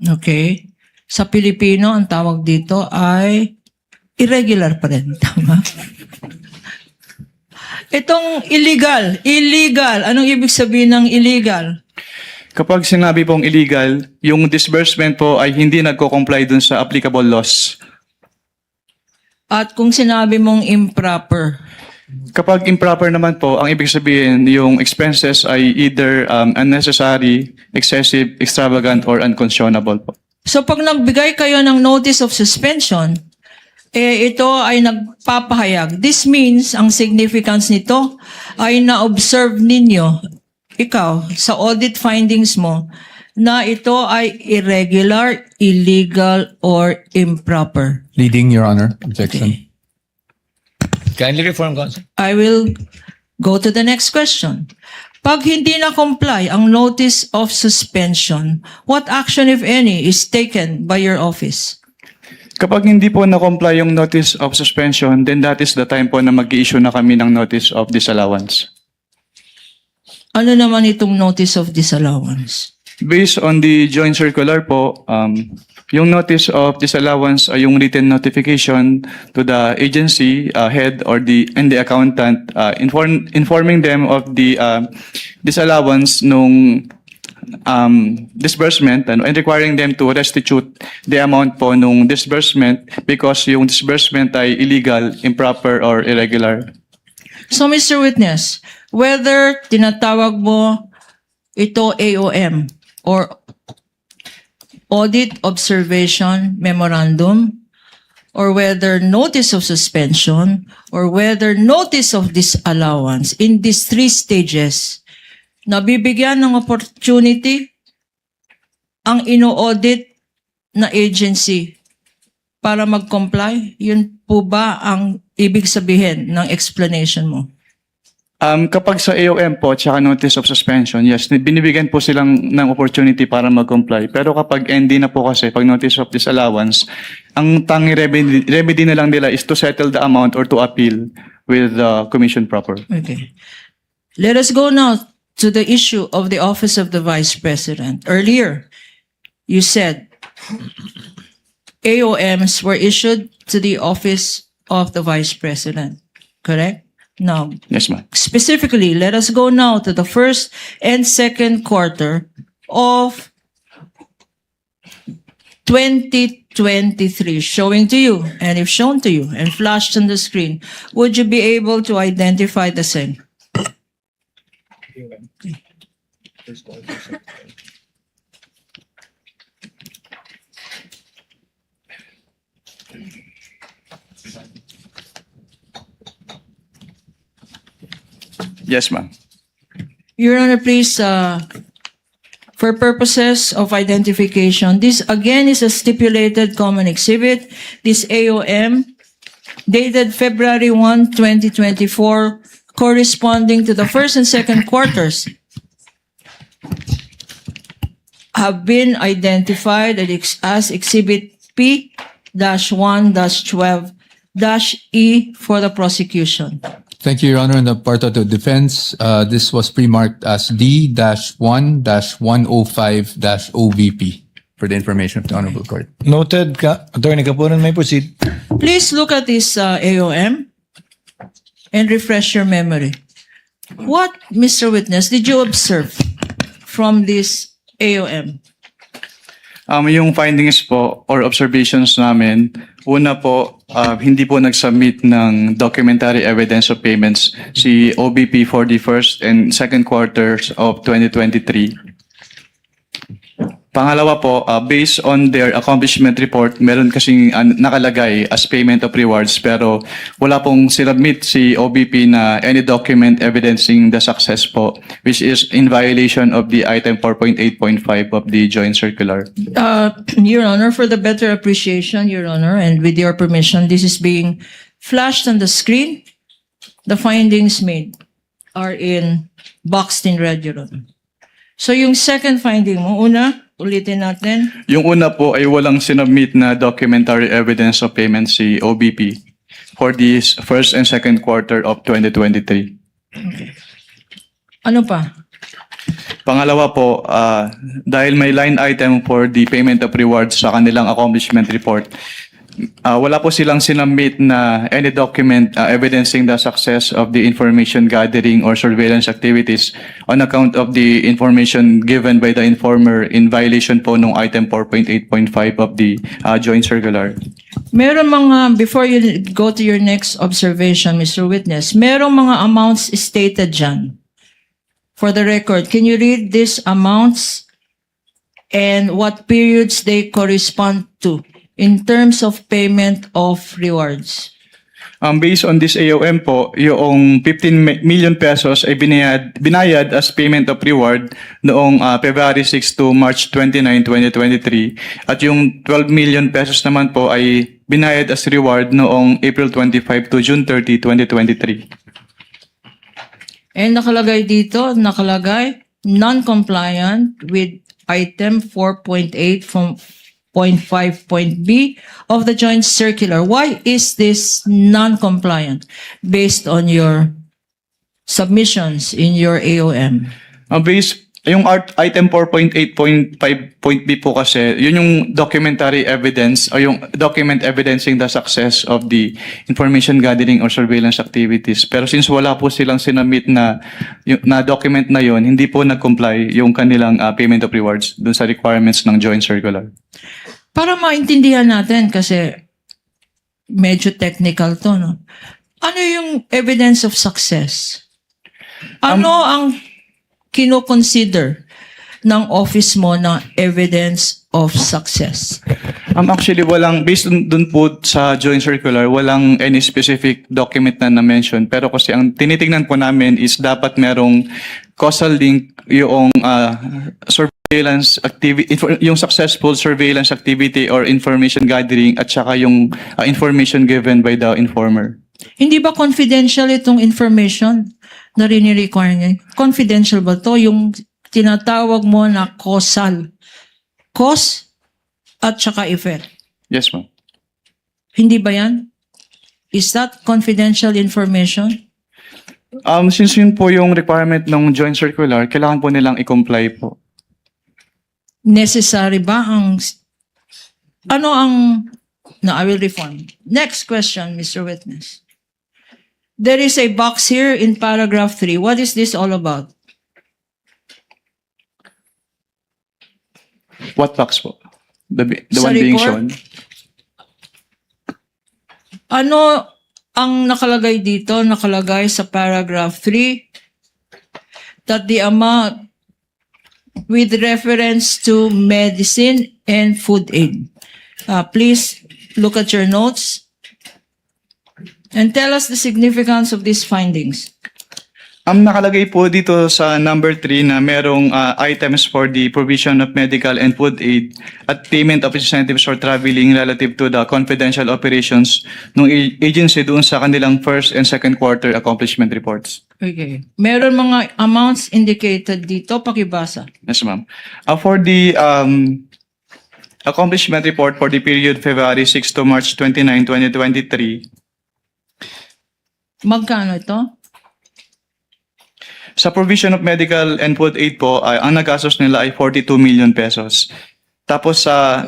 Okay. Sa Pilipino, ang tawag dito ay irregular pa rin. Tama? Itong illegal. Anong ibig sabihin ng illegal? Kapag sinabi pong illegal, yung disbursement po ay hindi nagko-comply dun sa applicable laws. At kung sinabi mong improper, Kapag improper naman po, ang ibig sabihin, yung expenses ay either unnecessary, excessive, extravagant, or unconscionable po. so pag nagbigay kayo ng notice of suspension, ito ay nagpapahayag. This means, ang significance nito ay na-observe ninyo, ikaw, sa audit findings mo, na ito ay irregular, illegal, or improper. Leading, Your Honor. Objection. Kindly reform, Counsel. I will go to the next question. Pag hindi na-comply ang notice of suspension, what action, if any, is taken by your office? Kapag hindi po na-comply yung notice of suspension, then that is the time po na mag-i-issue na kami ng notice of disallowance. Ano naman itong notice of disallowance? Based on the joint circular po, yung notice of disallowance ay yung written notification to the agency head or the accountant informing them of the disallowance nung disbursement and requiring them to restitute the amount po nung disbursement because yung disbursement ay illegal, improper, or irregular. So, Mr. Witness, whether tinatawag mo ito AOM or audit observation memorandum, or whether notice of suspension, or whether notice of disallowance, in these 3 stages, nabibigyan ng opportunity ang ino-audit na agency para mag-comply? Yun po ba ang ibig sabihin ng explanation mo? Kapag sa AOM po, tsaka notice of suspension, yes, binibigyan po silang ng opportunity para mag-comply. Pero kapag ND na po kasi, pag notice of disallowance, ang tanging remedy na lang nila is to settle the amount or to appeal with the commission proper. Okay. Let us go now to the issue of the Office of the Vice President. Earlier, you said AOMs were issued to the Office of the Vice President, correct? Now, Yes, ma'am. specifically, let us go now to the first and second quarter of 2023, showing to you, and if shown to you and flashed on the screen, would you be able to identify the same? Yes, ma'am. Your Honor, please, for purposes of identification, this again is a stipulated common exhibit. This AOM dated February 1, 2024, corresponding to the first and second quarters, have been identified as Exhibit P-1-12-E for the prosecution. Thank you, Your Honor. On the part of the defense, this was pre-marked as D-1-105-OVP for the information of the Honorable Court. Noted, Attorney Kapunan, may proceed. Please look at this AOM and refresh your memory. What, Mr. Witness, did you observe from this AOM? Yung findings po or observations namin, una po, hindi po nag-submit ng documentary evidence of payments si OBP for the first and second quarters of 2023. Pangalawa po, based on their accomplishment report, meron kasing nakalagay as payment of rewards pero wala pong sinubmit si OBP na any document evidencing the success po, which is in violation of the item 4.8.5 of the joint circular. Your Honor, for the better appreciation, Your Honor, and with your permission, this is being flashed on the screen. The findings made are boxed in red, Your Honor. So yung second finding mo, una, ulitin natin. Yung una po ay walang sinubmit na documentary evidence of payment si OBP for the first and second quarter of 2023. Ano pa? Pangalawa po, dahil may line item for the payment of rewards sa kanilang accomplishment report, wala po silang sinubmit na any document evidencing the success of the information gathering or surveillance activities on account of the information given by the informer in violation po ng item 4.8.5 of the joint circular. Meron mga, before you go to your next observation, Mr. Witness, meron mga amounts stated dyan. For the record, can you read these amounts and what periods they correspond to in terms of payment of rewards? Based on this AOM po, yung 15 million pesos ay binayad as payment of reward noong February 6 to March 29, 2023. At yung 12 million pesos naman po ay binayad as reward noong April 25 to June 30, 2023. And nakalagay dito, non-compliant with item 4.8 from 0.5.b of the joint circular. Why is this non-compliant based on your submissions in your AOM? Yung item 4.8.5.b po kasi, yun yung documentary evidence o yung document evidencing the success of the information gathering or surveillance activities. Pero since wala po silang sinubmit na document na yun, hindi po nag-comply yung kanilang payment of rewards dun sa requirements ng joint circular. Para maintindihan natin, kasi medyo technical to, no? Ano yung evidence of success? Ano ang kino-consider ng office mo na evidence of success? Actually, based dun po sa joint circular, walang any specific document na na-mention. Pero kasi ang tinitingnan po namin is dapat merong causal link yung surveillance activity, yung successful surveillance activity or information gathering at saka yung information given by the informer. Hindi ba confidential itong information na rini-require niya? Confidential ba to? Yung tinatawag mo na causal. Cause at saka effect. Yes, ma'am. Hindi ba yan? Is that confidential information? Since yun po yung requirement ng joint circular, kailangan po nilang i-comply po. Necessary ba ang... Ano ang... No, I will reform. Next question, Mr. Witness. There is a box here in paragraph 3. What is this all about? What box po? The Sa one being report? shown? Ano ang nakalagay dito? Nakalagay sa paragraph 3 that the amount with reference to medicine and food aid. Please look at your notes and tell us the significance of these findings. Nakalagay po dito sa number 3 na merong items for the provision of medical and food aid at payment of incentives for traveling relative to the confidential operations ng agency doon sa kanilang first and second quarter accomplishment reports. Okay. Meron mga amounts indicated dito. Pakibasa. Yes, ma'am. For the accomplishment report for the period February 6 to March 29, 2023, Magkano ito? sa provision of medical and food aid po, ang nagastos nila ay 42 million pesos. Tapos sa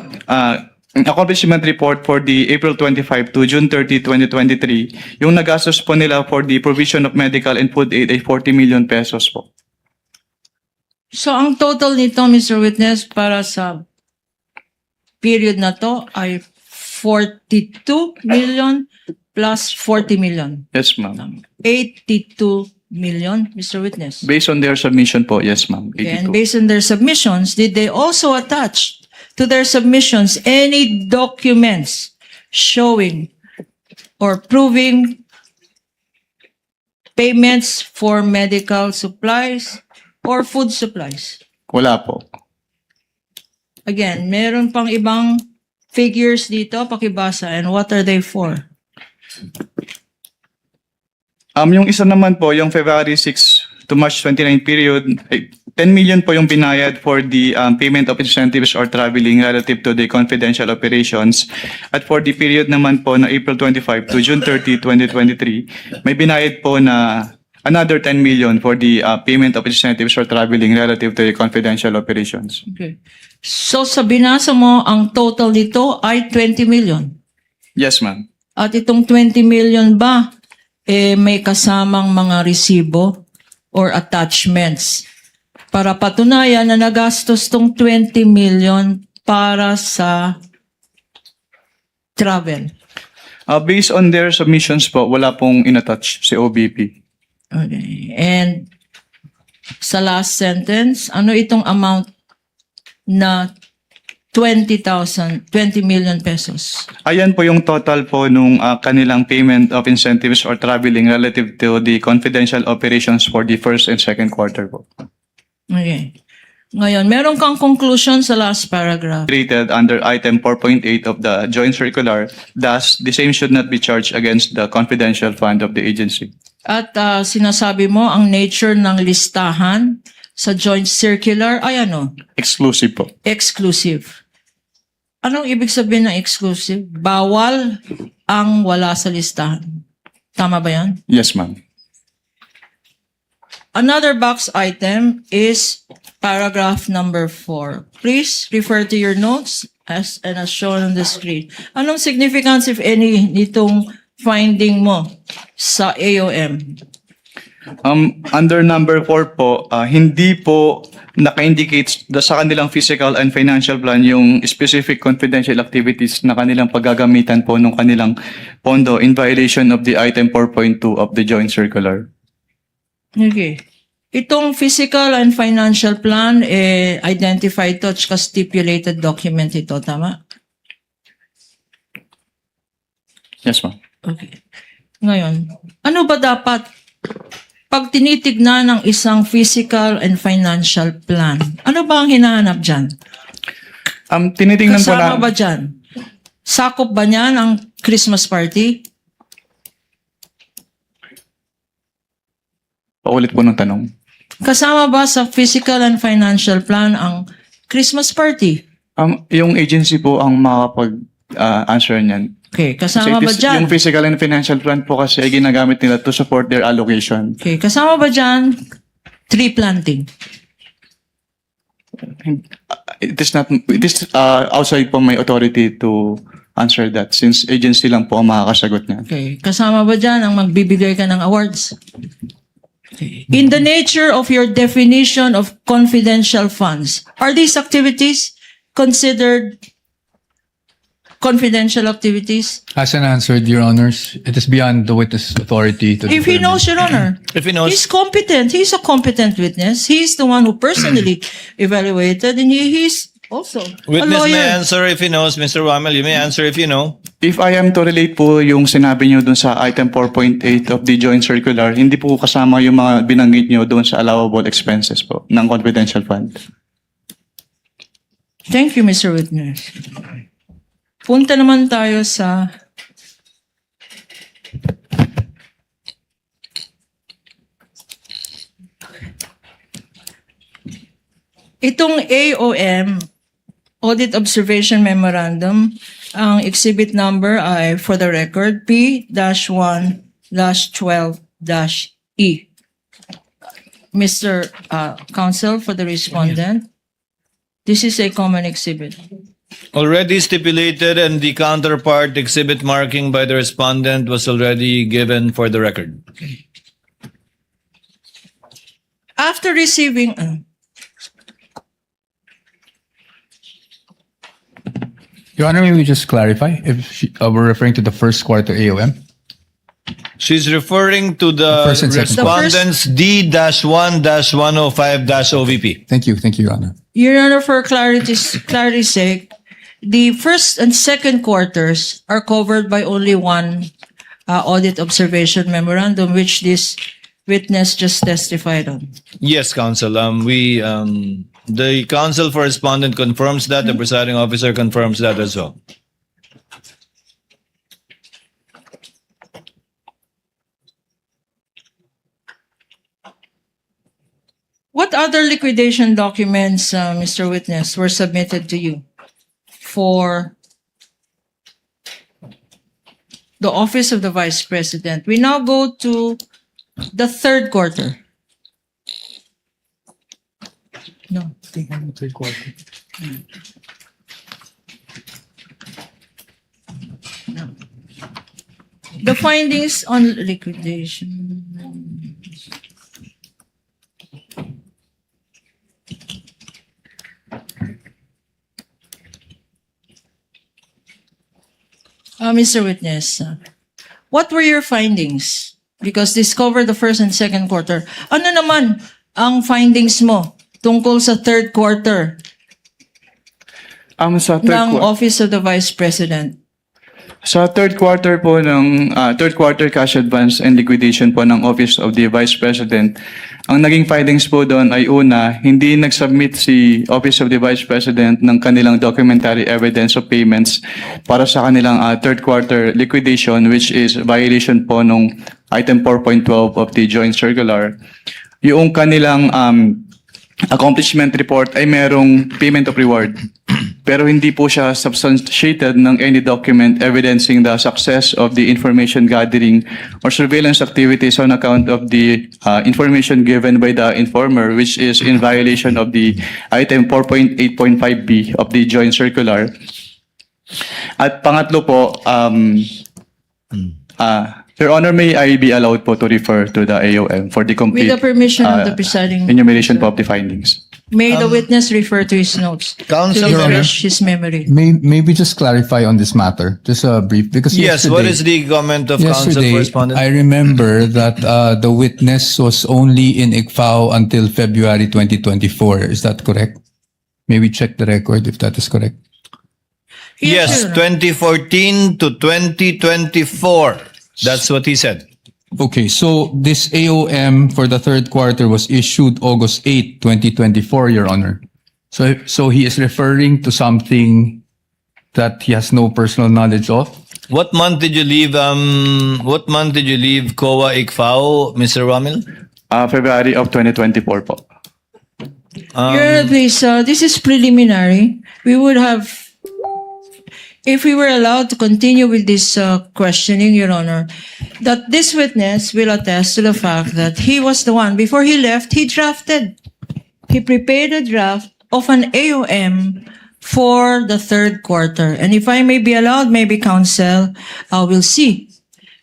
accomplishment report for the April 25 to June 30, 2023, yung nagastos po nila for the provision of medical and food aid ay 40 million pesos po. So, ang total nito, Mr. Witness, para sa period na to ay 42 million plus 40 million. Yes, ma'am. 82 million, Mr. Witness. Based on their submission po, yes, ma'am. Okay, and 82. based on their submissions, did they also attach to their submissions any documents showing or proving payments for medical supplies or food supplies? Wala po. Again, meron pang ibang figures dito, pakibasa, and what are they for? Yung isa naman po, yung February 6 to March 29 period, 10 million po yung binayad for the payment of incentives or traveling relative to the confidential operations. At for the period naman po na April 25 to June 30, 2023, may binayad po na another 10 million for the payment of incentives or traveling relative to the confidential operations. Okay. So sa binasa mo, ang total nito ay 20 million. Yes, ma'am. At itong 20 million ba, may kasamang mga resibo or attachments para patunayan na nagastos tong 20 million para sa travel. Based on their submissions po, wala pong inattach si OBP. Okay. And sa last sentence, ano itong amount na 20 million pesos? Ayan po yung total po nung kanilang payment of incentives or traveling relative to the confidential operations for the first and second quarter po. Okay. Ngayon, meron kang conclusion sa last paragraph. Treated under item 4.8 of the joint circular, thus the same should not be charged against the confidential fund of the agency. At sinasabi mo ang nature ng listahan sa joint circular ay ano? Exclusive po. Exclusive. Anong ibig sabihin ng exclusive? Bawal ang wala sa listahan. Tama ba yan? Yes, ma'am. Another box item is paragraph number 4. Please refer to your notes as shown on the screen. Anong significance, if any, nitong finding mo sa AOM? Under number 4 po, hindi po naka-indicate sa kanilang physical and financial plan yung specific confidential activities na kanilang paggagamitan po ng kanilang pondo in violation of the item 4.2 of the joint circular. Okay. Itong physical and financial plan, identified to at saka stipulated document ito, tama? Yes, ma'am. Okay. Ngayon, ano ba dapat pag tinitignan ng isang physical and financial plan? Ano ba ang hinahanap dyan? Tinitingnan po Kasama na... ba dyan? Sakop ba niyan ang Christmas party? Paulit po ng tanong. Kasama ba sa physical and financial plan ang Christmas party? Yung agency po ang makakapag-answer niyan. Okay, Kasi kasama ba dyan? yung physical and financial plan po kasi ay ginagamit nila to support their allocation. Okay, kasama ba dyan tree planting? It is outside po my authority to answer that since agency lang po ang makakasagot niyan. Okay, kasama ba dyan ang magbibigay ka ng awards? Okay. In the nature of your definition of confidential funds, are these activities considered confidential activities? As an answered, Your Honors, it is beyond the witness authority to If he determine. knows, Your Honor, If he knows, he's competent. He's a competent witness. He's the one who personally evaluated, and he's also a witness may lawyer. answer if he knows. Mr. Wamel, you may answer if you know. If I am to relate po yung sinabi nyo dun sa item 4.8 of the joint circular, hindi po kasama yung mga binanggit nyo dun sa allowable expenses po ng confidential fund. Thank you, Mr. Witness. Punta naman tayo sa itong AOM, Audit Observation Memorandum, ang exhibit number ay, for the record, P-1-12-E. Mr. Counsel for the respondent, this is a common exhibit. Already stipulated and the counterpart exhibit marking by the respondent was already given for the record. After receiving, Your Honor, may we just clarify if we're referring to the first quarter AOM? She's referring to the first and second. respondent's D-1-105-OVP. Thank you, Your Honor. Your Honor, for clarity's sake, the first and second quarters are covered by only one audit observation memorandum, which this witness just testified on. Yes, counsel. The counsel for respondent confirms that. The presiding officer confirms that as well. What other liquidation documents, Mr. Witness, were submitted to you for the Office of the Vice President? We now go to the third quarter. No. No. The findings on liquidation. Mr. Witness, what were your findings? Because this covered the first and second quarter. Ano naman ang findings mo tungkol sa third quarter Sa ng Office of the Vice President? Sa third quarter po ng third quarter cash advance and liquidation po ng Office of the Vice President, ang naging findings po doon ay una, hindi nag-submit si Office of the Vice President ng kanilang documentary evidence of payments para sa kanilang third quarter liquidation, which is violation po nung item 4.12 of the joint circular. Yung kanilang accomplishment report ay merong payment of reward. Pero hindi po siya substantiated ng any document evidencing the success of the information gathering or surveillance activities on account of the information given by the informer, which is in violation of the item 4.8.5b of the joint circular. At pangatlo po, Your Honor, may I be allowed po to refer to the AOM for the complete With the permission of the presiding enumeration po of the findings. May the witness refer to his notes to Counsel, refresh his memory. Maybe just clarify on this matter, just a brief, because yes, what is the comment of counsel yesterday, correspondent? I remember that the witness was only in ICFAO until February 2024. Is that correct? Maybe check the record if that is correct. Yes, Your Honor. 2014 to 2024. That's what he said. Okay, so this AOM for the third quarter was issued August 8, 2024, Your Honor. So he is referring to something that he has no personal knowledge of. What month did you leave? What month did you leave COA ICFAO, Mr. Romil? February of 2024 po. Your Honor, please, this is preliminary. We would have, if we were allowed to continue with this questioning, Your Honor, that this witness will attest to the fact that he was the one, before he left, he prepared a draft of an AOM for the third quarter. And if I may be allowed, maybe counsel will see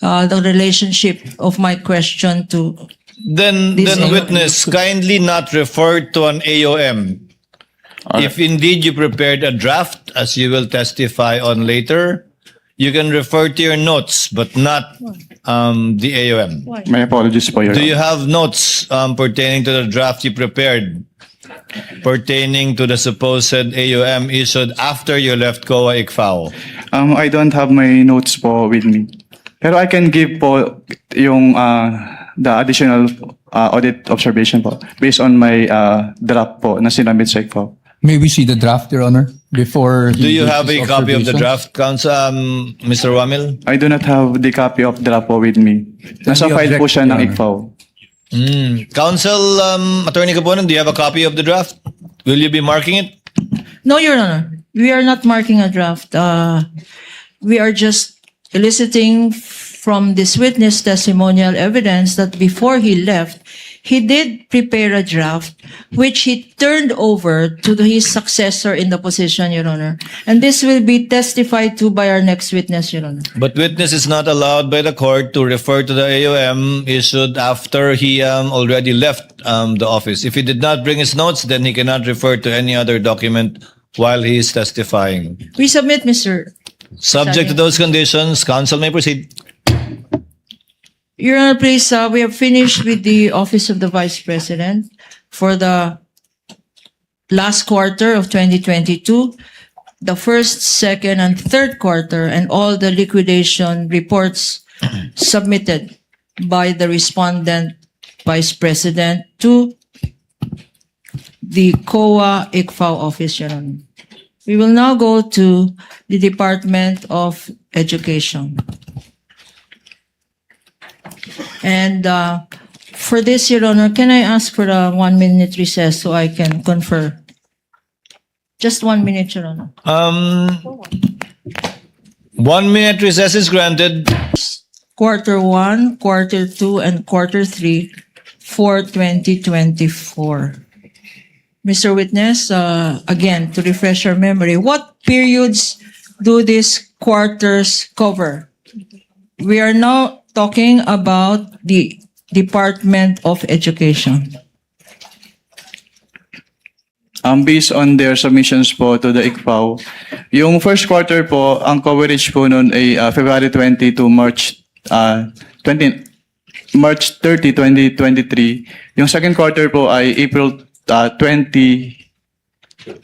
the relationship of my question to Then This AOM. witness, kindly not refer to an AOM. If indeed you prepared a draft, as you will testify on later, you can refer to your notes, but not the AOM. My apologies po, Your Do you Honor. have notes pertaining to the draft you prepared, pertaining to the supposed AOM issued after you left COA ICFAO? I don't have my notes po with me. Pero I can give po yung the additional audit observation po based on my draft po na sinabit sa ICFAO. May we see the draft, Your Honor, before he Do you gives have his a copy of the observations? draft, Counsel, Mr. Romil? I do not have the copy of draft po with me. Nasa we file po object, siya ng Your Honor. ICFAO. Counsel, Attorney Caponan, do you have a copy of the draft? Will you be marking it? No, Your Honor. We are not marking a draft. We are just eliciting from this witness testimonial evidence that before he left, he did prepare a draft which he turned over to his successor in the position, Your Honor. And this will be testified to by our next witness, Your Honor. But witness is not allowed by the court to refer to the AOM issued after he already left the office. If he did not bring his notes, then he cannot refer to any other document while he is testifying. We submit, Mr. Subject to those conditions, counsel may proceed. Your Honor, please, we have finished with the Office of the Vice President for the last quarter of 2022, the first, second, and third quarter, and all the liquidation reports submitted by the respondent Vice President to the COA ICFAO office, Your Honor. We will now go to the Department of Education. And for this, Your Honor, can I ask for a 1 minute recess so I can confer? Just 1 minute, Your Honor. 1 minute recess is granted. Quarter 1, quarter 2, and quarter 3 for 2024. Mr. Witness, again, to refresh your memory, what periods do these quarters cover? We are now talking about the Department of Education. Based on their submissions po to the ICFAO, yung first quarter po, ang coverage po nun ay February 20 to March 30, 2023. Yung second quarter po ay April 20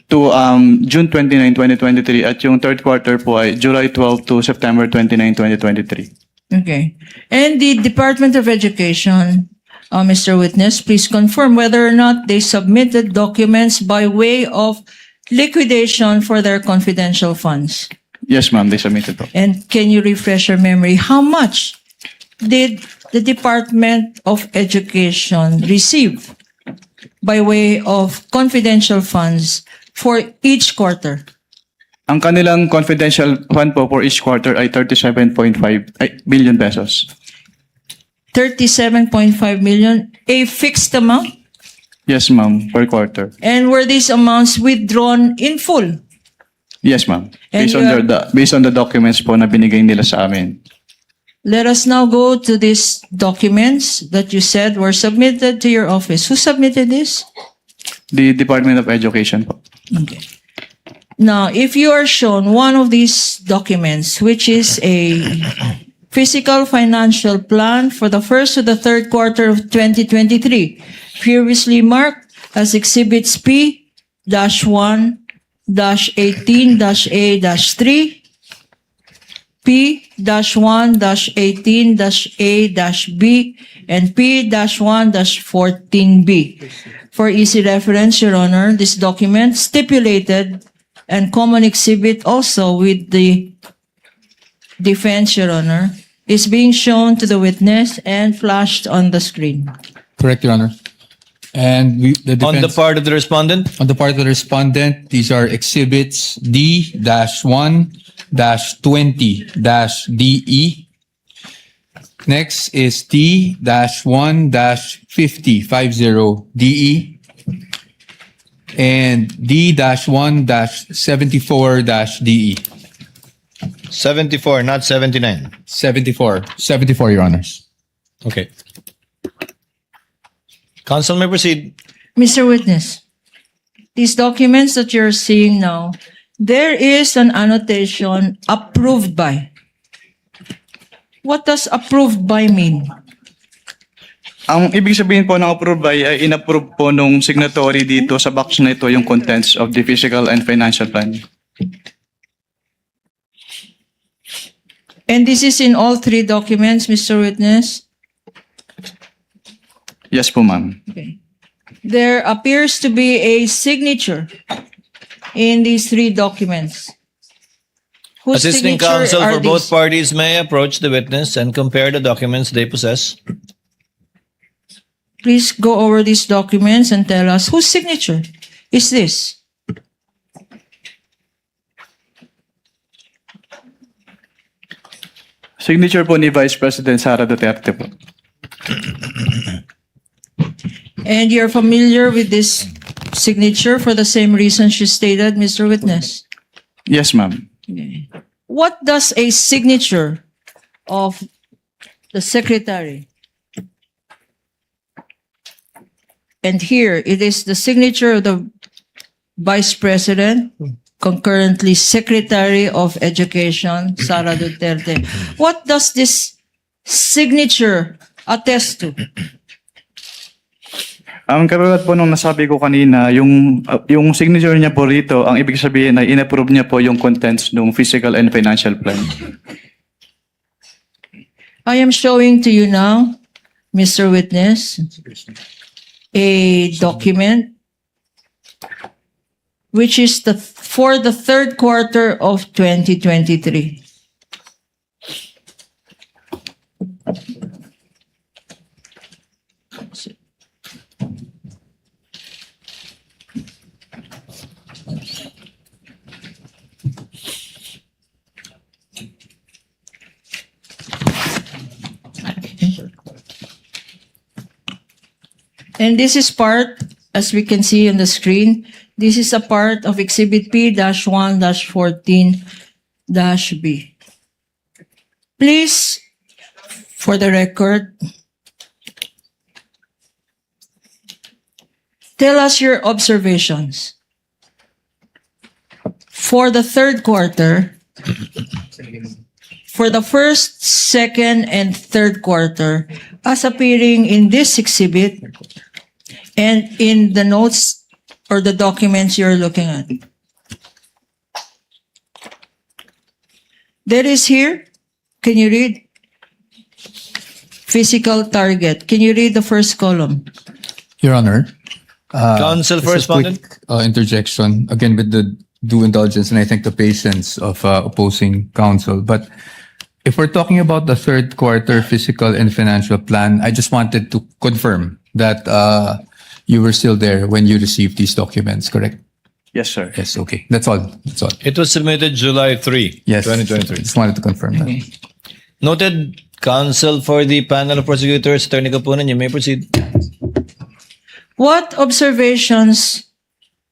to June 29, 2023. At yung third quarter po ay July 12 to September 29, 2023. Okay. And the Department of Education, Mr. Witness, please confirm whether or not they submitted documents by way of liquidation for their confidential funds. Yes, ma'am, they submitted po. And can you refresh your memory? How much did the Department of Education receive by way of confidential funds for each quarter? Ang kanilang confidential fund po for each quarter ay 37.5 billion pesos. 37.5 million, a fixed amount? Yes, ma'am, per quarter. And were these amounts withdrawn in full? Yes, ma'am. And Based you on are- based on the documents po na binigay nila sa amin. Let us now go to these documents that you said were submitted to your office. Who submitted this? The Department of Education po. Okay. Now, if you are shown one of these documents, which is a fiscal financial plan for the first to the third quarter of 2023, previously marked as Exhibits P-1-18-A-3, P-1-18-A-B, and P-1-14B. For easy reference, Your Honor, this document stipulated and common exhibit also with the defense, Your Honor, is being shown to the witness and flashed on the screen. Correct, Your Honor. And the On the defense, part of the respondent? on the part of the respondent, these are exhibits D-1-20-DE. Next is D-1-50-DE. And D-1-74-DE. 74, not 79. 74, Your Honors. Okay. Counsel may proceed. Mr. Witness, these documents that you're seeing now, there is an annotation approved by. What does approved by mean? Ang ibig sabihin po ng approve by ay inapprove po nung signatory dito sa box na ito yung contents of the fiscal and financial plan. And this is in all three documents, Mr. Witness? Yes po, ma'am. Okay. There appears to be a signature in these three documents. Whose Assisting signature counsel are for both these? parties may approach the witness and compare the documents they possess. Please go over these documents and tell us whose signature is this? Signature po ni Vice President Sara Duterte po. And you're familiar with this signature for the same reasons you stated, Mr. Witness? Yes, ma'am. What does a signature of the secretary? And here, it is the signature of the Vice President, concurrently Secretary of Education, Sara Duterte. What does this signature attest to? Ang katulad po nung nasabi ko kanina, yung signature niya po rito, ang ibig sabihin ay inapprove niya po yung contents ng fiscal and financial plan. I am showing to you now, Mr. Witness, a document which is for the third quarter of 2023. And this is part, as we can see on the screen, this is a part of Exhibit P-1-14-B. Please, for the record, tell us your observations. For the third quarter, for the first, second, and third quarter, as appearing in this exhibit and in the notes or the documents you're looking at. There is here, can you read? Physical target. Can you read the first column? Your Honor. Counsel for Just a respondent. quick interjection, again with the due indulgence and I think the patience of opposing counsel. But if we're talking about the third quarter fiscal and financial plan, I just wanted to confirm that you were still there when you received these documents, correct? Yes, sir. Yes, okay. That's all. That's all. It was submitted July 3, Yes. 2023. Just wanted to confirm that. Noted, counsel for the panel of prosecutors, Attorney Kapunan, you may proceed. What observations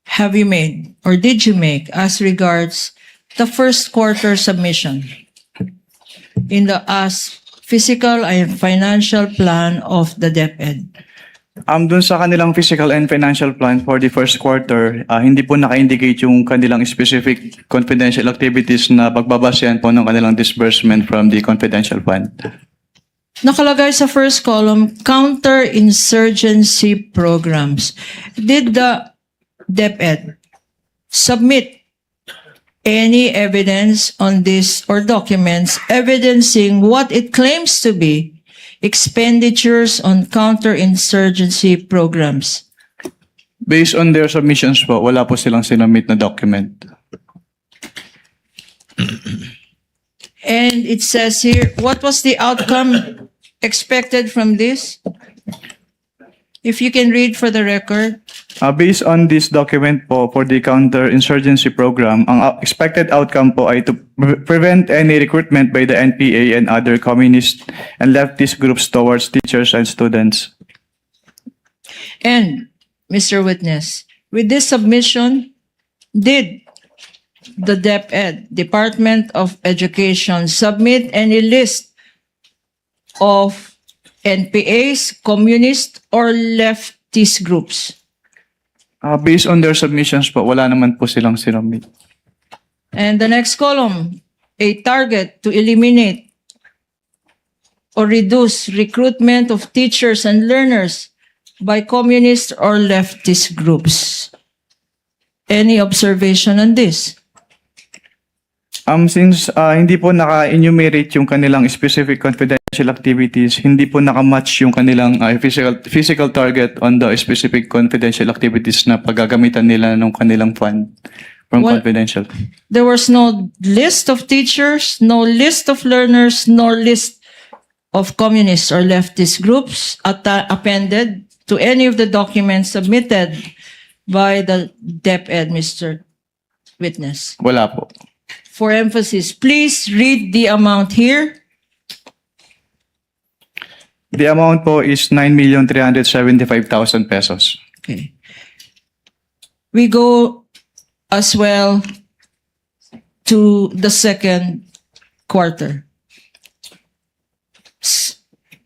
have you made or did you make as regards the first quarter submission in the physical and financial plan of the DepEd? Dun sa kanilang physical and financial plan for the first quarter, hindi po naka-indicate yung kanilang specific confidential activities na pagbabasehan po ng kanilang disbursement from the confidential fund. Nakalagay sa first column, counter-insurgency programs. Did the DepEd submit any evidence on this or documents evidencing what it claims to be expenditures on counter-insurgency programs? Based on their submissions po, wala po silang sinumit na document. And it says here, what was the outcome expected from this? If you can read for the record. Based on this document po for the counter-insurgency program, ang expected outcome po ay to prevent any recruitment by the NPA and other communist and leftist groups towards teachers and students. And, Mr. Witness, with this submission, did the DepEd, Department of Education, submit any list of NPAs, communist, or leftist groups? Based on their submissions po, wala naman po silang sinumit. And the next column, a target to eliminate or reduce recruitment of teachers and learners by communist or leftist groups. Any observation on this? Since hindi po naka-enumerate yung kanilang specific confidential activities, hindi po naka-match yung kanilang physical target on the specific confidential activities na paggagamitan nila ng kanilang fund from What- confidential. There was no list of teachers, no list of learners, nor list of communist or leftist groups appended to any of the documents submitted by the DepEd, Mr. Witness. Wala po. For emphasis, please read the amount here. The amount po is 9,375,000 pesos. Okay. We go as well to the second quarter.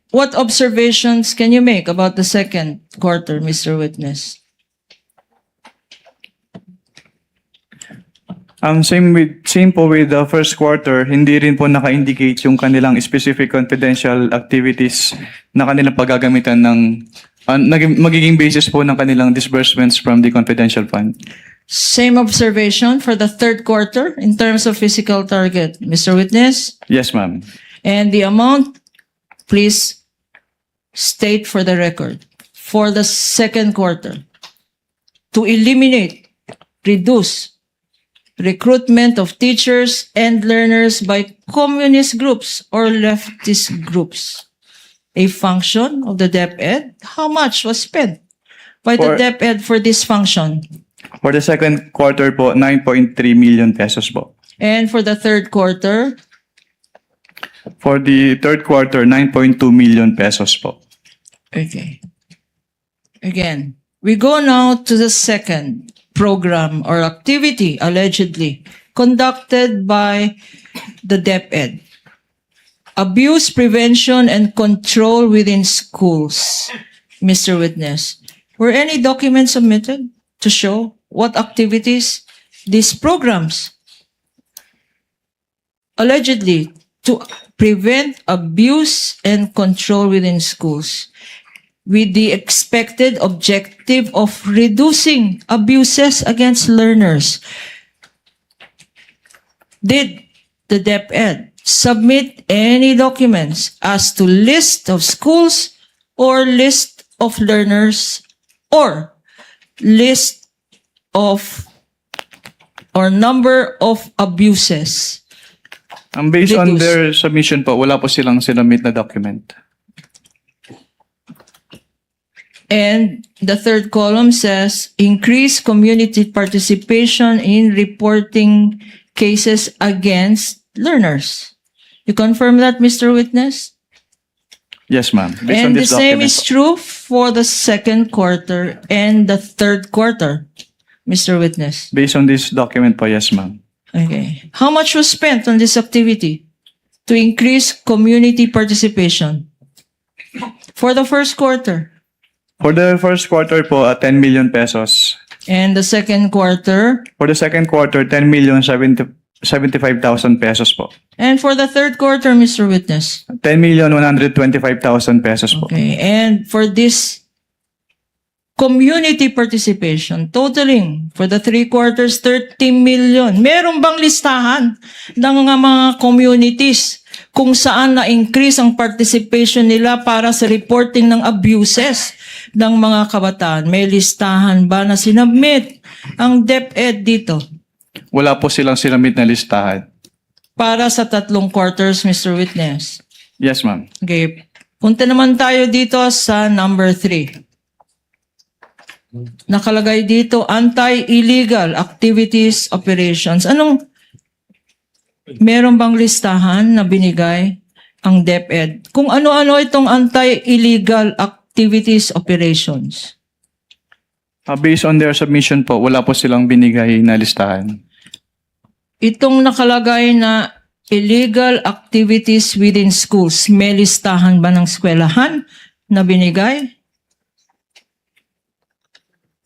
What observations can you make about the second quarter, Mr. Witness? Same po with the first quarter, hindi rin po naka-indicate yung kanilang specific confidential activities na kanilang paggagamitan ng magiging basis po ng kanilang disbursements from the confidential fund. Same observation for the third quarter in terms of physical target, Mr. Witness? Yes, ma'am. And the amount, please state for the record, for the second quarter, to eliminate, reduce recruitment of teachers and learners by communist groups or leftist groups. A function of the DepEd? How much was spent by the For- DepEd for this function? For the second quarter po, 9.3 million pesos po. And for the third quarter? For the third quarter, 9.2 million pesos po. Okay. Again, we go now to the second program or activity allegedly conducted by the DepEd. Abuse prevention and control within schools. Mr. Witness, were any documents submitted to show what activities these programs allegedly to prevent abuse and control within schools with the expected objective of reducing abuses against learners? Did the DepEd submit any documents as to list of schools or list of learners or list of or number of abuses? Based on Reduce. their submission po, wala po silang sinumit na document. And the third column says, increase community participation in reporting cases against learners. You confirm that, Mr. Witness? Yes, ma'am. Based on And the this same document is po. true for the second quarter and the third quarter, Mr. Witness. Based on this document po, yes, ma'am. Okay. How much was spent on this activity to increase community participation? For the first quarter, For the first quarter po, 10 million pesos. And the second quarter? For the second quarter, 10,075,000 pesos po. And for the third quarter, Mr. Witness? 10,125,000 pesos po. Okay, and for this community participation, totaling for the 3 quarters, 30 million. Meron bang listahan ng mga communities kung saan na-increase ang participation nila para sa reporting ng abuses ng mga kabataan? May listahan ba na sinubmit ang DepEd dito? Wala po silang sinamit na listahan. Para sa 3 quarters, Mr. Witness? Yes, ma'am. Okay. Punta naman tayo dito sa number 3. Nakalagay dito, anti-illegal activities operations. Meron bang listahan na binigay ang DepEd? Kung ano-ano itong anti-illegal activities operations? Based on their submission po, wala po silang binigay na listahan. Itong nakalagay na illegal activities within schools, may listahan ba ng eskwelahan na binigay?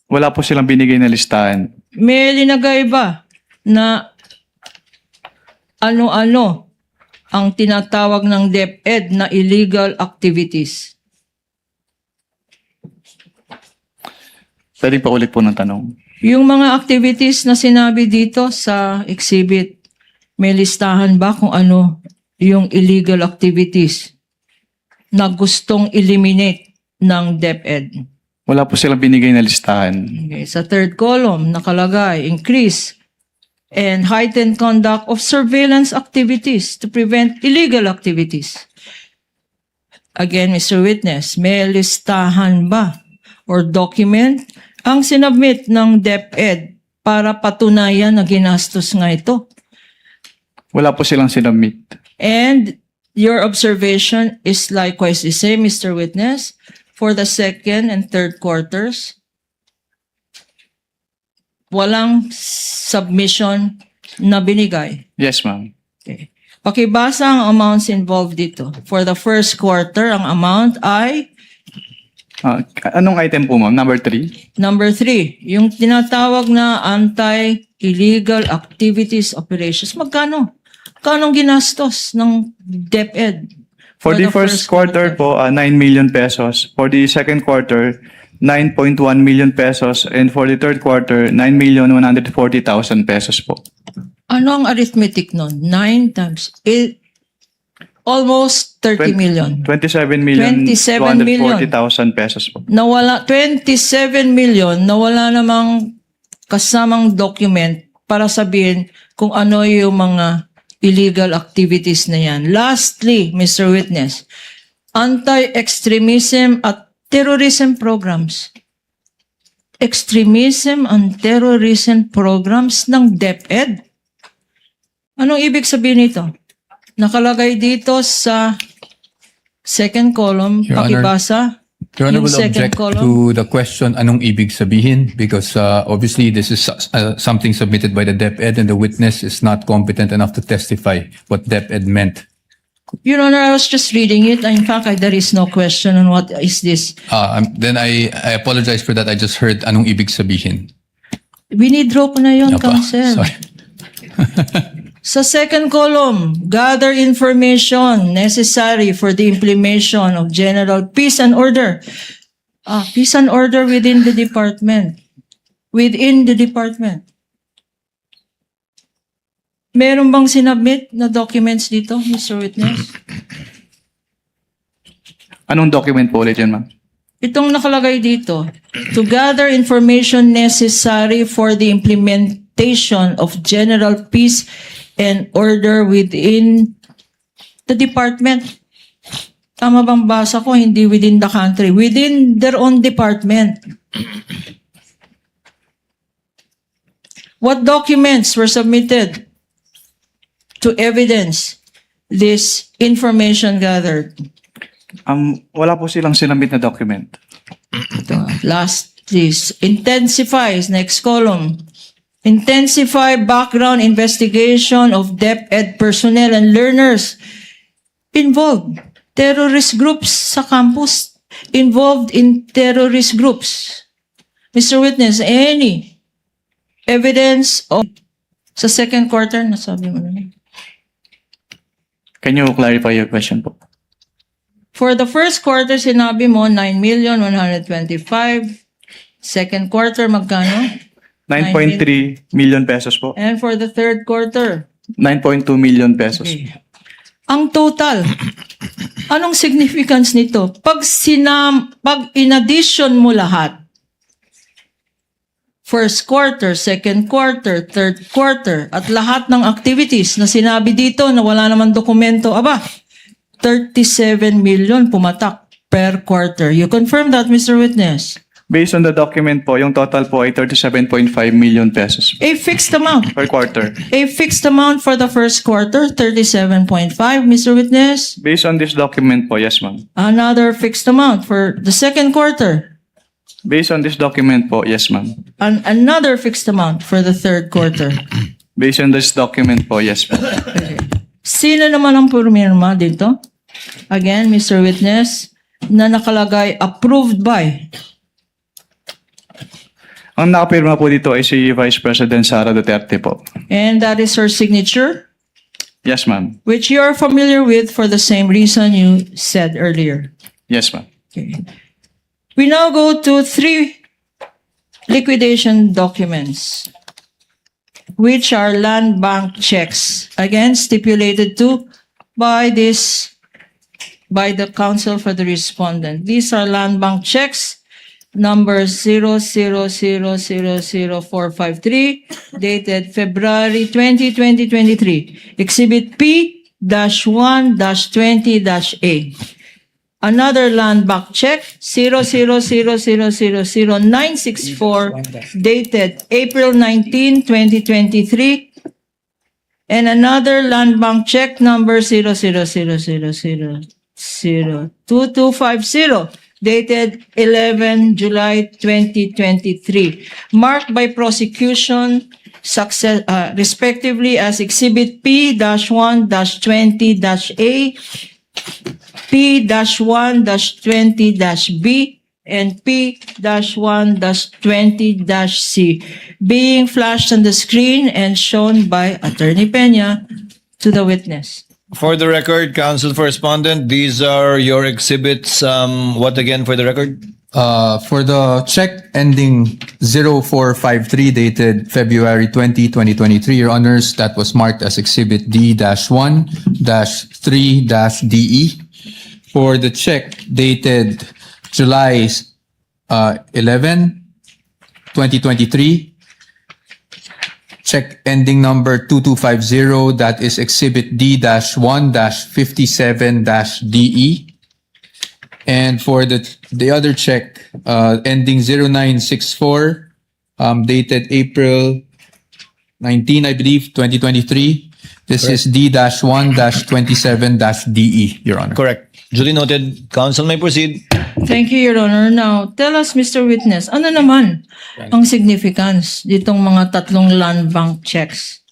Wala po silang binigay na listahan. May linagay ba na ano-ano ang tinatawag ng DepEd na illegal activities? Pwede pa ulit po ng tanong. Yung mga activities na sinabi dito sa exhibit, may listahan ba kung ano yung illegal activities na gustong eliminate ng DepEd? Wala po silang binigay na listahan. Okay, sa third column, nakalagay, increase and heightened conduct of surveillance activities to prevent illegal activities. Again, Mr. Witness, may listahan ba or document ang sinubmit ng DepEd para patunayan na ginastos nga ito? Wala po silang sinamit. And your observation is likewise the same, Mr. Witness, for the second and third quarters? Walang submission na binigay. Yes, ma'am. Okay. Pakibasa ang amounts involved dito. For the first quarter, ang amount ay Anong item po, ma'am? Number 3? number 3, yung tinatawag na anti-illegal activities operations. Magkano? Magkano ginastos ng DepEd? For the first quarter po, 9 million pesos. For the second quarter, 9.1 million pesos. And for the third quarter, 9,140,000 pesos po. Ano ang arithmetic nun? 9 times 8, almost 30 million. 27 million, 27 million. 240,000 pesos po. Nawala, 27 million, nawala namang kasamang document para sabihin kung ano yung mga illegal activities na yan. Lastly, Mr. Witness, anti-extremism at terrorism programs. Extremism and terrorism programs ng DepEd. Anong ibig sabihin nito? Nakalagay dito sa second column, Your Honor, pakibasa. Your Honor Yung will second object column. to the question, anong ibig sabihin? Because obviously this is something submitted by the DepEd and the witness is not competent enough to testify what DepEd meant. Your Honor, I was just reading it. In fact, there is no question on what is this. Then I apologize for that. I just heard anong ibig sabihin. Winidraw ko na yun, Apa, Counsel. sorry. Sa second column, gather information necessary for the implementation of general peace and order. Peace and order within the department. Within the department. Meron bang sinubmit na documents dito, Mr. Witness? Anong document po ulit yun, ma'am? Itong nakalagay dito, to gather information necessary for the implementation of general peace and order within the department. Tama bang basa ko? Hindi within the country. Within their own department. What documents were submitted to evidence this information gathered? Wala po silang sinamit na document. Last, please. Intensifies, next column. Intensify background investigation of DepEd personnel and learners involved. Terrorist groups sa campus. involved in terrorist groups. Mr. Witness, any evidence of sa second quarter, nasabi mo na. Can you clarify your question po? For the first quarter, sinabi mo 9,125,000. Second quarter, magkano? 9.3 million pesos po. And for the third quarter? 9.2 million pesos. Okay. Ang total, anong significance nito? Pag in-addition mo lahat, first quarter, second quarter, third quarter, at lahat ng activities na sinabi dito na wala naman dokumento, 37 million pumatak per quarter. You confirm that, Mr. Witness? Based on the document po, yung total po ay 37.5 million pesos A fixed amount. per quarter. A fixed amount for the first quarter, 37.5, Mr. Witness. Based on this document po, yes ma'am. Another fixed amount for the second quarter. Based on this document po, yes ma'am. Another fixed amount for the third quarter. Based on this document po, yes po. Sino naman ang pumirma dito? Again, Mr. Witness, na nakalagay approved by. Ang nakapirma po dito ay si Vice President Sara Duterte po. And that is her signature, Yes ma'am. which you are familiar with for the same reason you said earlier. Yes ma'am. Okay. We now go to 3 liquidation documents, which are land bank checks, again stipulated to by the counsel for the respondent. These are land bank checks number 0000453 dated February 20, 2023. Exhibit P-1-20-A. Another land bank check 000000964 dated April 19, 2023. And another land bank check number 000002250 dated 11 July 2023, marked by prosecution success, respectively as Exhibit P-1-20-A, P-1-20-B, and P-1-20-C, being flashed on the screen and shown by Attorney Peña to the witness. For the record, counsel for respondent, these are your exhibits. What again for the record? For the check ending 0453 dated February 20, 2023, Your Honors, that was marked as Exhibit D-1-3-DE. For the check dated July 11, 2023, check ending number 2250, that is Exhibit D-1-57-DE. And for the other check, ending 0964, dated April 19, I believe, 2023. This is D-1-27-DE, Your Honor. Correct. Duly noted. Counsel may proceed. Thank you, Your Honor. Now, tell us, Mr. Witness, ano naman ang significance ditong mga tatlong land bank checks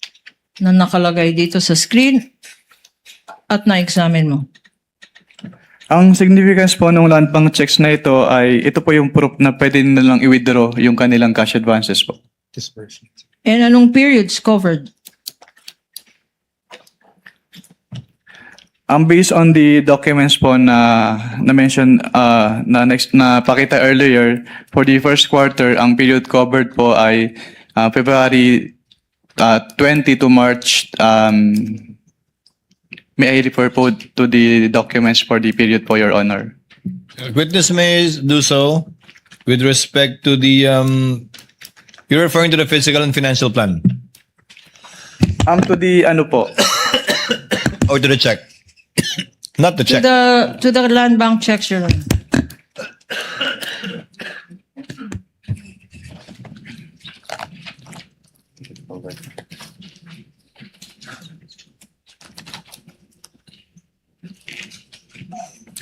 na nakalagay dito sa screen at na-examine mo? Ang significance po ng land bank checks na ito ay ito po yung proof na pwede nilang i-withdraw yung kanilang cash advances po. And anong periods covered? Based on the documents po na mention na pakita earlier, for the first quarter, ang period covered po ay February 20 to March. May I refer po to the documents for the period po, Your Honor? Witness may do so with respect to the, you're referring to the physical and financial plan To the ano po? or to the check? Not the check. To the land bank checks, Your Honor.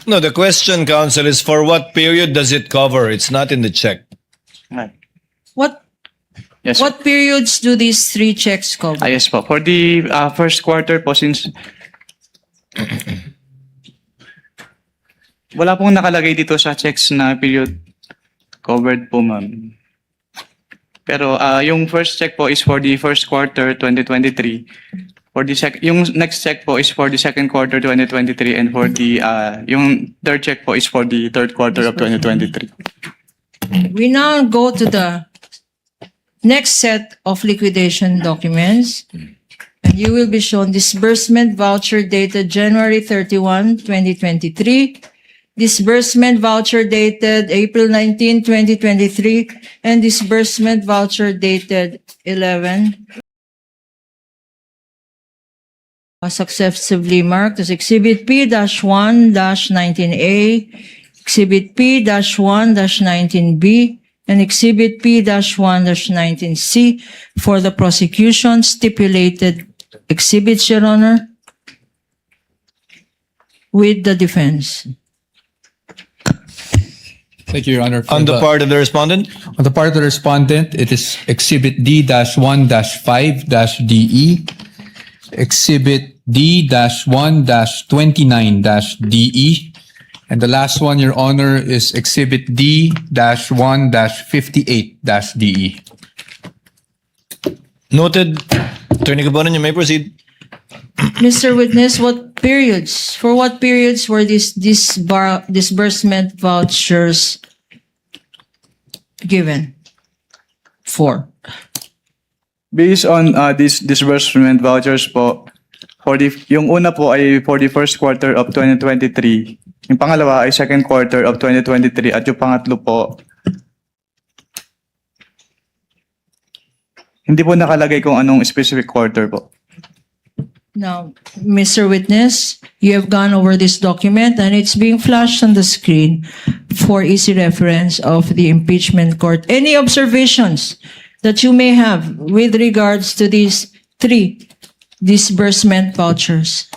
No, the question, counsel, is for what period does it cover? It's not in the check. What Yes. what periods do these 3 checks cover? Yes po. For the first quarter po, since Wala pong nakalagay dito sa checks na period covered po, ma'am. Pero yung first check po is for the first quarter 2023. Yung next check po is for the second quarter 2023, and for the yung third check po is for the third quarter of 2023. We now go to the next set of liquidation documents. And you will be shown disbursement voucher dated January 31, 2023. Disbursement voucher dated April 19, 2023. And disbursement voucher dated 11. Successively marked as Exhibit P-1-19A, Exhibit P-1-19B, and Exhibit P-1-19C for the prosecution stipulated exhibits, Your Honor, with the defense. Thank you, Your Honor. On the part of the respondent? On the part of the respondent, it is Exhibit D-1-5-DE, Exhibit D-1-29-DE, and the last one, Your Honor, is Exhibit D-1-58-DE. Noted. Attorney Gabonan, you may proceed. Mr. Witness, for what periods were these disbursement vouchers given? For? Based on these disbursement vouchers po, yung una po ay for the first quarter of 2023, yung pangalawa ay second quarter of 2023, at yung pangatlo po, hindi po nakalagay kung anong specific quarter po. Now, Mr. Witness, you have gone over this document and it's being flashed on the screen for easy reference of the impeachment court. Any observations that you may have with regards to these three disbursement vouchers?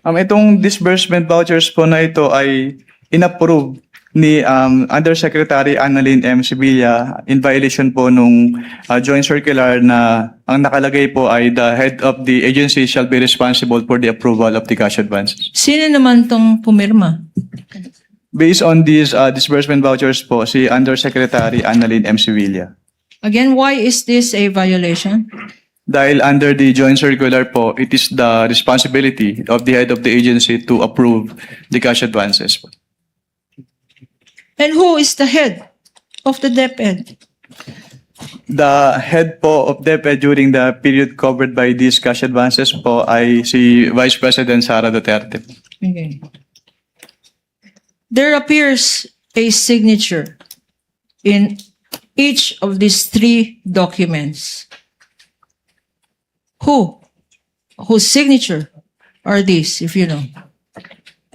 Itong disbursement vouchers po na ito ay inapprove ni Undersecretary Annalyn M. Sevilla in violation po nung joint circular na ang nakalagay po ay the head of the agency shall be responsible for the approval of the cash advances. Sino naman tong pumirma? Based on these disbursement vouchers po, si Undersecretary Annalyn M. Sevilla. Again, why is this a violation? Dahil under the joint circular po, it is the responsibility of the head of the agency to approve the cash advances po. And who is the head of the DepEd? The head po of DepEd during the period covered by these cash advances po ay si Vice President Sara Duterte. Okay. There appears a signature in each of these three documents. Whose signature are these, if you know?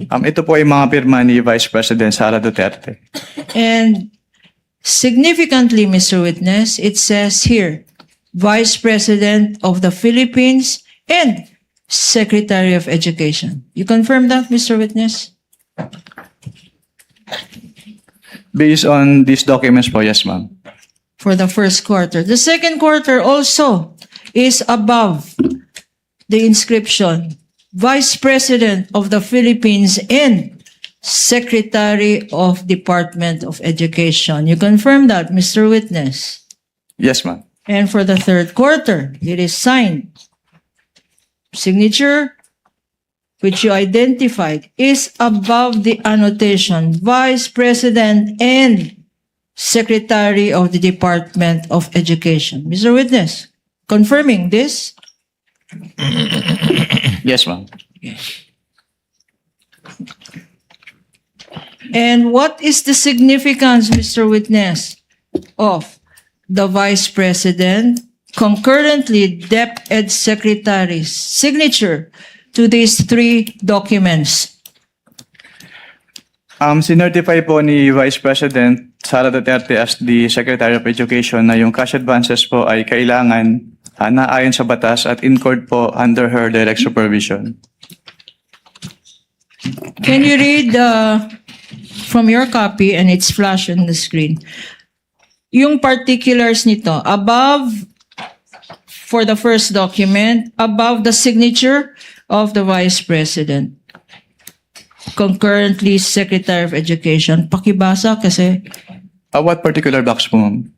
Ito po ay mga pirma ni Vice President Sara Duterte. And significantly, Mr. Witness, it says here, Vice President of the Philippines and Secretary of Education. You confirm that, Mr. Witness? Based on these documents po, yes ma'am. For the first quarter. The second quarter also is above the inscription, Vice President of the Philippines and Secretary of Department of Education. You confirm that, Mr. Witness? Yes ma'am. And for the third quarter, it is signed. Signature, which you identified, is above the annotation, Vice President and Secretary of the Department of Education. Mr. Witness, confirming this? Yes ma'am. And what is the significance, Mr. Witness, of the Vice President concurrently DepEd Secretary's signature to these three documents? Sinertify po ni Vice President Sara Duterte as the Secretary of Education na yung cash advances po ay kailangan naayon sa batas at incurred po under her direct supervision. Can you read from your copy, and it's flashed on the screen, yung particulars nito, above, for the first document, above the signature of the Vice President? concurrently Secretary of Education. Pakibasa kasi What particular box po, ma'am?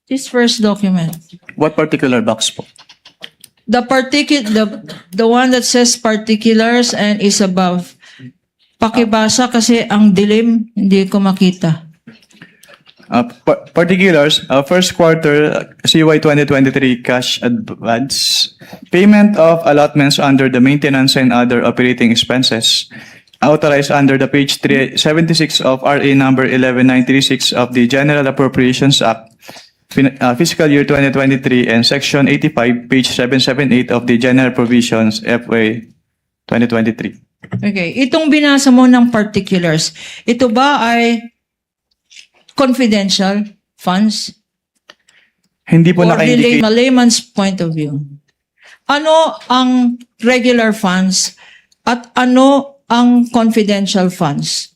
this first document, What particular box po? the one that says particulars and is above. Pakibasa kasi ang dilim, hindi ko makita. Particulars, first quarter CY 2023 cash advance, payment of allotments under the maintenance and other operating expenses authorized under the page 376 of RA number 11936 of the General Appropriations Act, fiscal year 2023, and section 85, page 778 of the General Provisions FY 2023. Okay, itong binasa mo ng particulars, ito ba ay confidential funds? Hindi po Or naka-indicate. layman's point of view? Ano ang regular funds at ano ang confidential funds?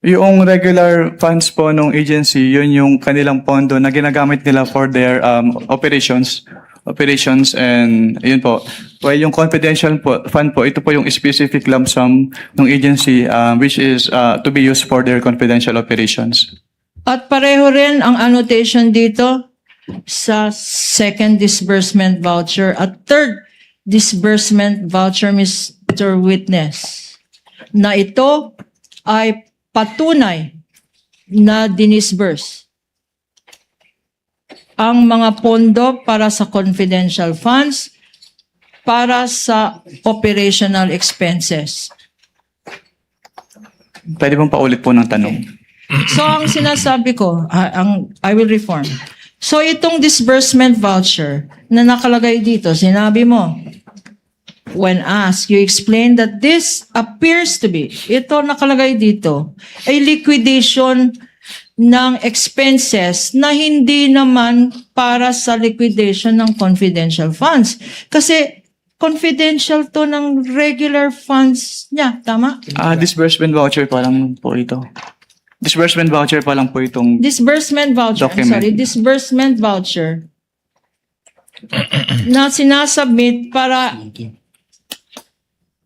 Yung regular funds po ng agency, yun yung kanilang pondo na ginagamit nila for their operations, and yun po. Well, yung confidential fund po, ito po yung specific lump sum ng agency which is to be used for their confidential operations. At pareho rin ang annotation dito sa second disbursement voucher at third disbursement voucher, Mr. Witness, na ito ay patunay na dinisburse ang mga pondo para sa confidential funds para sa operational expenses. Pwede pong paulit po ng tanong. So, ang sinasabi ko, I will reform. So, itong disbursement voucher na nakalagay dito, sinabi mo, when asked, you explained that this appears to be, ito nakalagay dito, a liquidation ng expenses na hindi naman para sa liquidation ng confidential funds. Kasi confidential to ng regular funds niya, tama? Disbursement voucher pa lang po ito. Disbursement voucher pa lang po itong Disbursement voucher, Document. disbursement voucher na sinasubmit para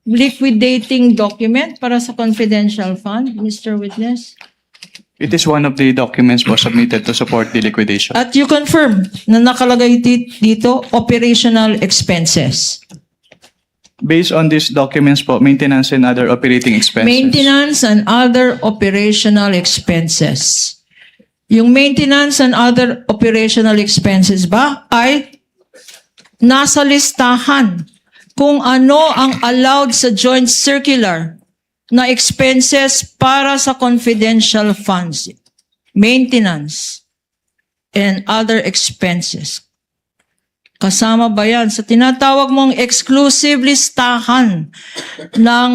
liquidating document para sa confidential fund, Mr. Witness. It is one of the documents po submitted to support the liquidation. At you confirm na nakalagay dito operational expenses. Based on these documents po, maintenance and other operating expenses. Maintenance and other operational expenses. Yung maintenance and other operational expenses ba ay nasa listahan kung ano ang allowed sa joint circular na expenses para sa confidential funds, maintenance, and other expenses. Kasama ba yan sa tinatawag mong exclusive listahan ng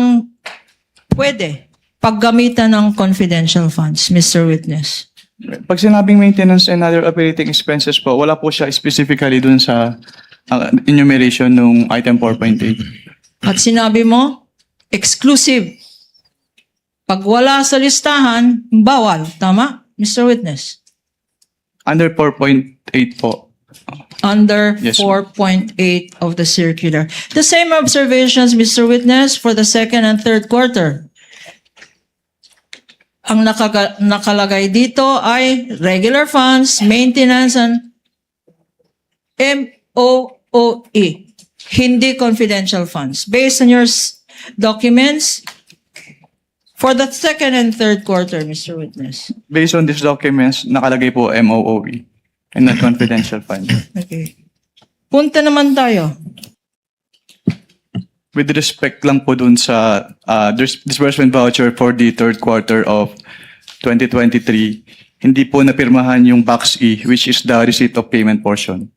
pwede paggamitan ng confidential funds, Mr. Witness? Pag sinabing maintenance and other operating expenses po, wala po siya specifically dun sa enumeration ng item 4.8. At sinabi mo, exclusive. Pag wala sa listahan, bawal. Tama, Mr. Witness? Under 4.8 po. Under Yes, 4.8 of the circular. The same observations, Mr. Witness, for the second and third quarter. Ang nakalagay dito ay regular funds, maintenance, and MOOE. Hindi confidential funds. Based on your documents, for the second and third quarter, Mr. Witness. Based on these documents, nakalagay po MOOE and not confidential fund. Okay. Punta naman tayo. With respect lang po dun sa disbursement voucher for the third quarter of 2023, hindi po napirmahan yung box E, which is the receipt of payment portion.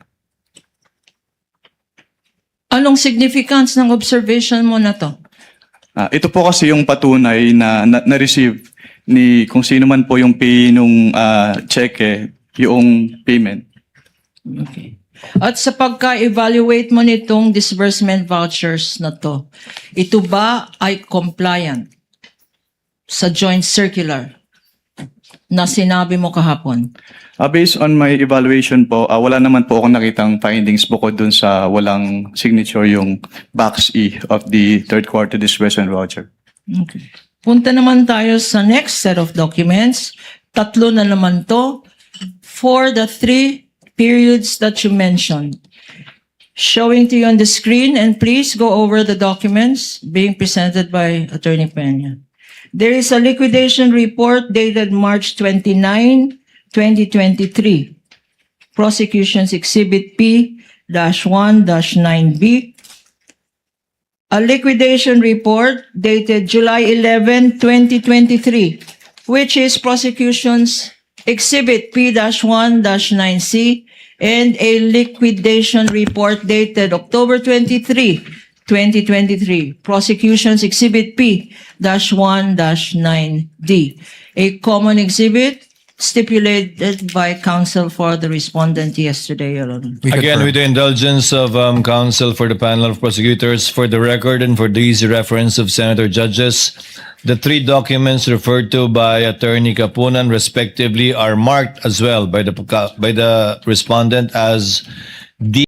Anong significance ng observation mo na to? Ito po kasi yung patunay na na-receive ni kung sino man po yung pay nung cheque, yung payment. Okay. At sa pagka-evaluate mo nitong disbursement vouchers na to, ito ba ay compliant sa joint circular na sinabi mo kahapon? Based on my evaluation po, wala naman po akong nakitang findings bukod dun sa walang signature yung box E of the third quarter disbursement voucher. Okay. Punta naman tayo sa next set of documents. Tatlo na naman to for the 3 periods that you mentioned. Showing to you on the screen, and please go over the documents being presented by Attorney Peña. There is a liquidation report dated March 29, 2023. Prosecution's Exhibit P-1-9B. A liquidation report dated July 11, 2023, which is prosecution's Exhibit P-1-9C, and a liquidation report dated October 23, 2023, prosecution's Exhibit P-1-9D, a common exhibit stipulated by counsel for the respondent yesterday, Your Honor. We Again, confirm. with the indulgence of counsel for the panel of prosecutors, for the record and for the easy reference of Senator judges, the 3 documents referred to by Attorney Kapunan respectively are marked as well by the respondent as D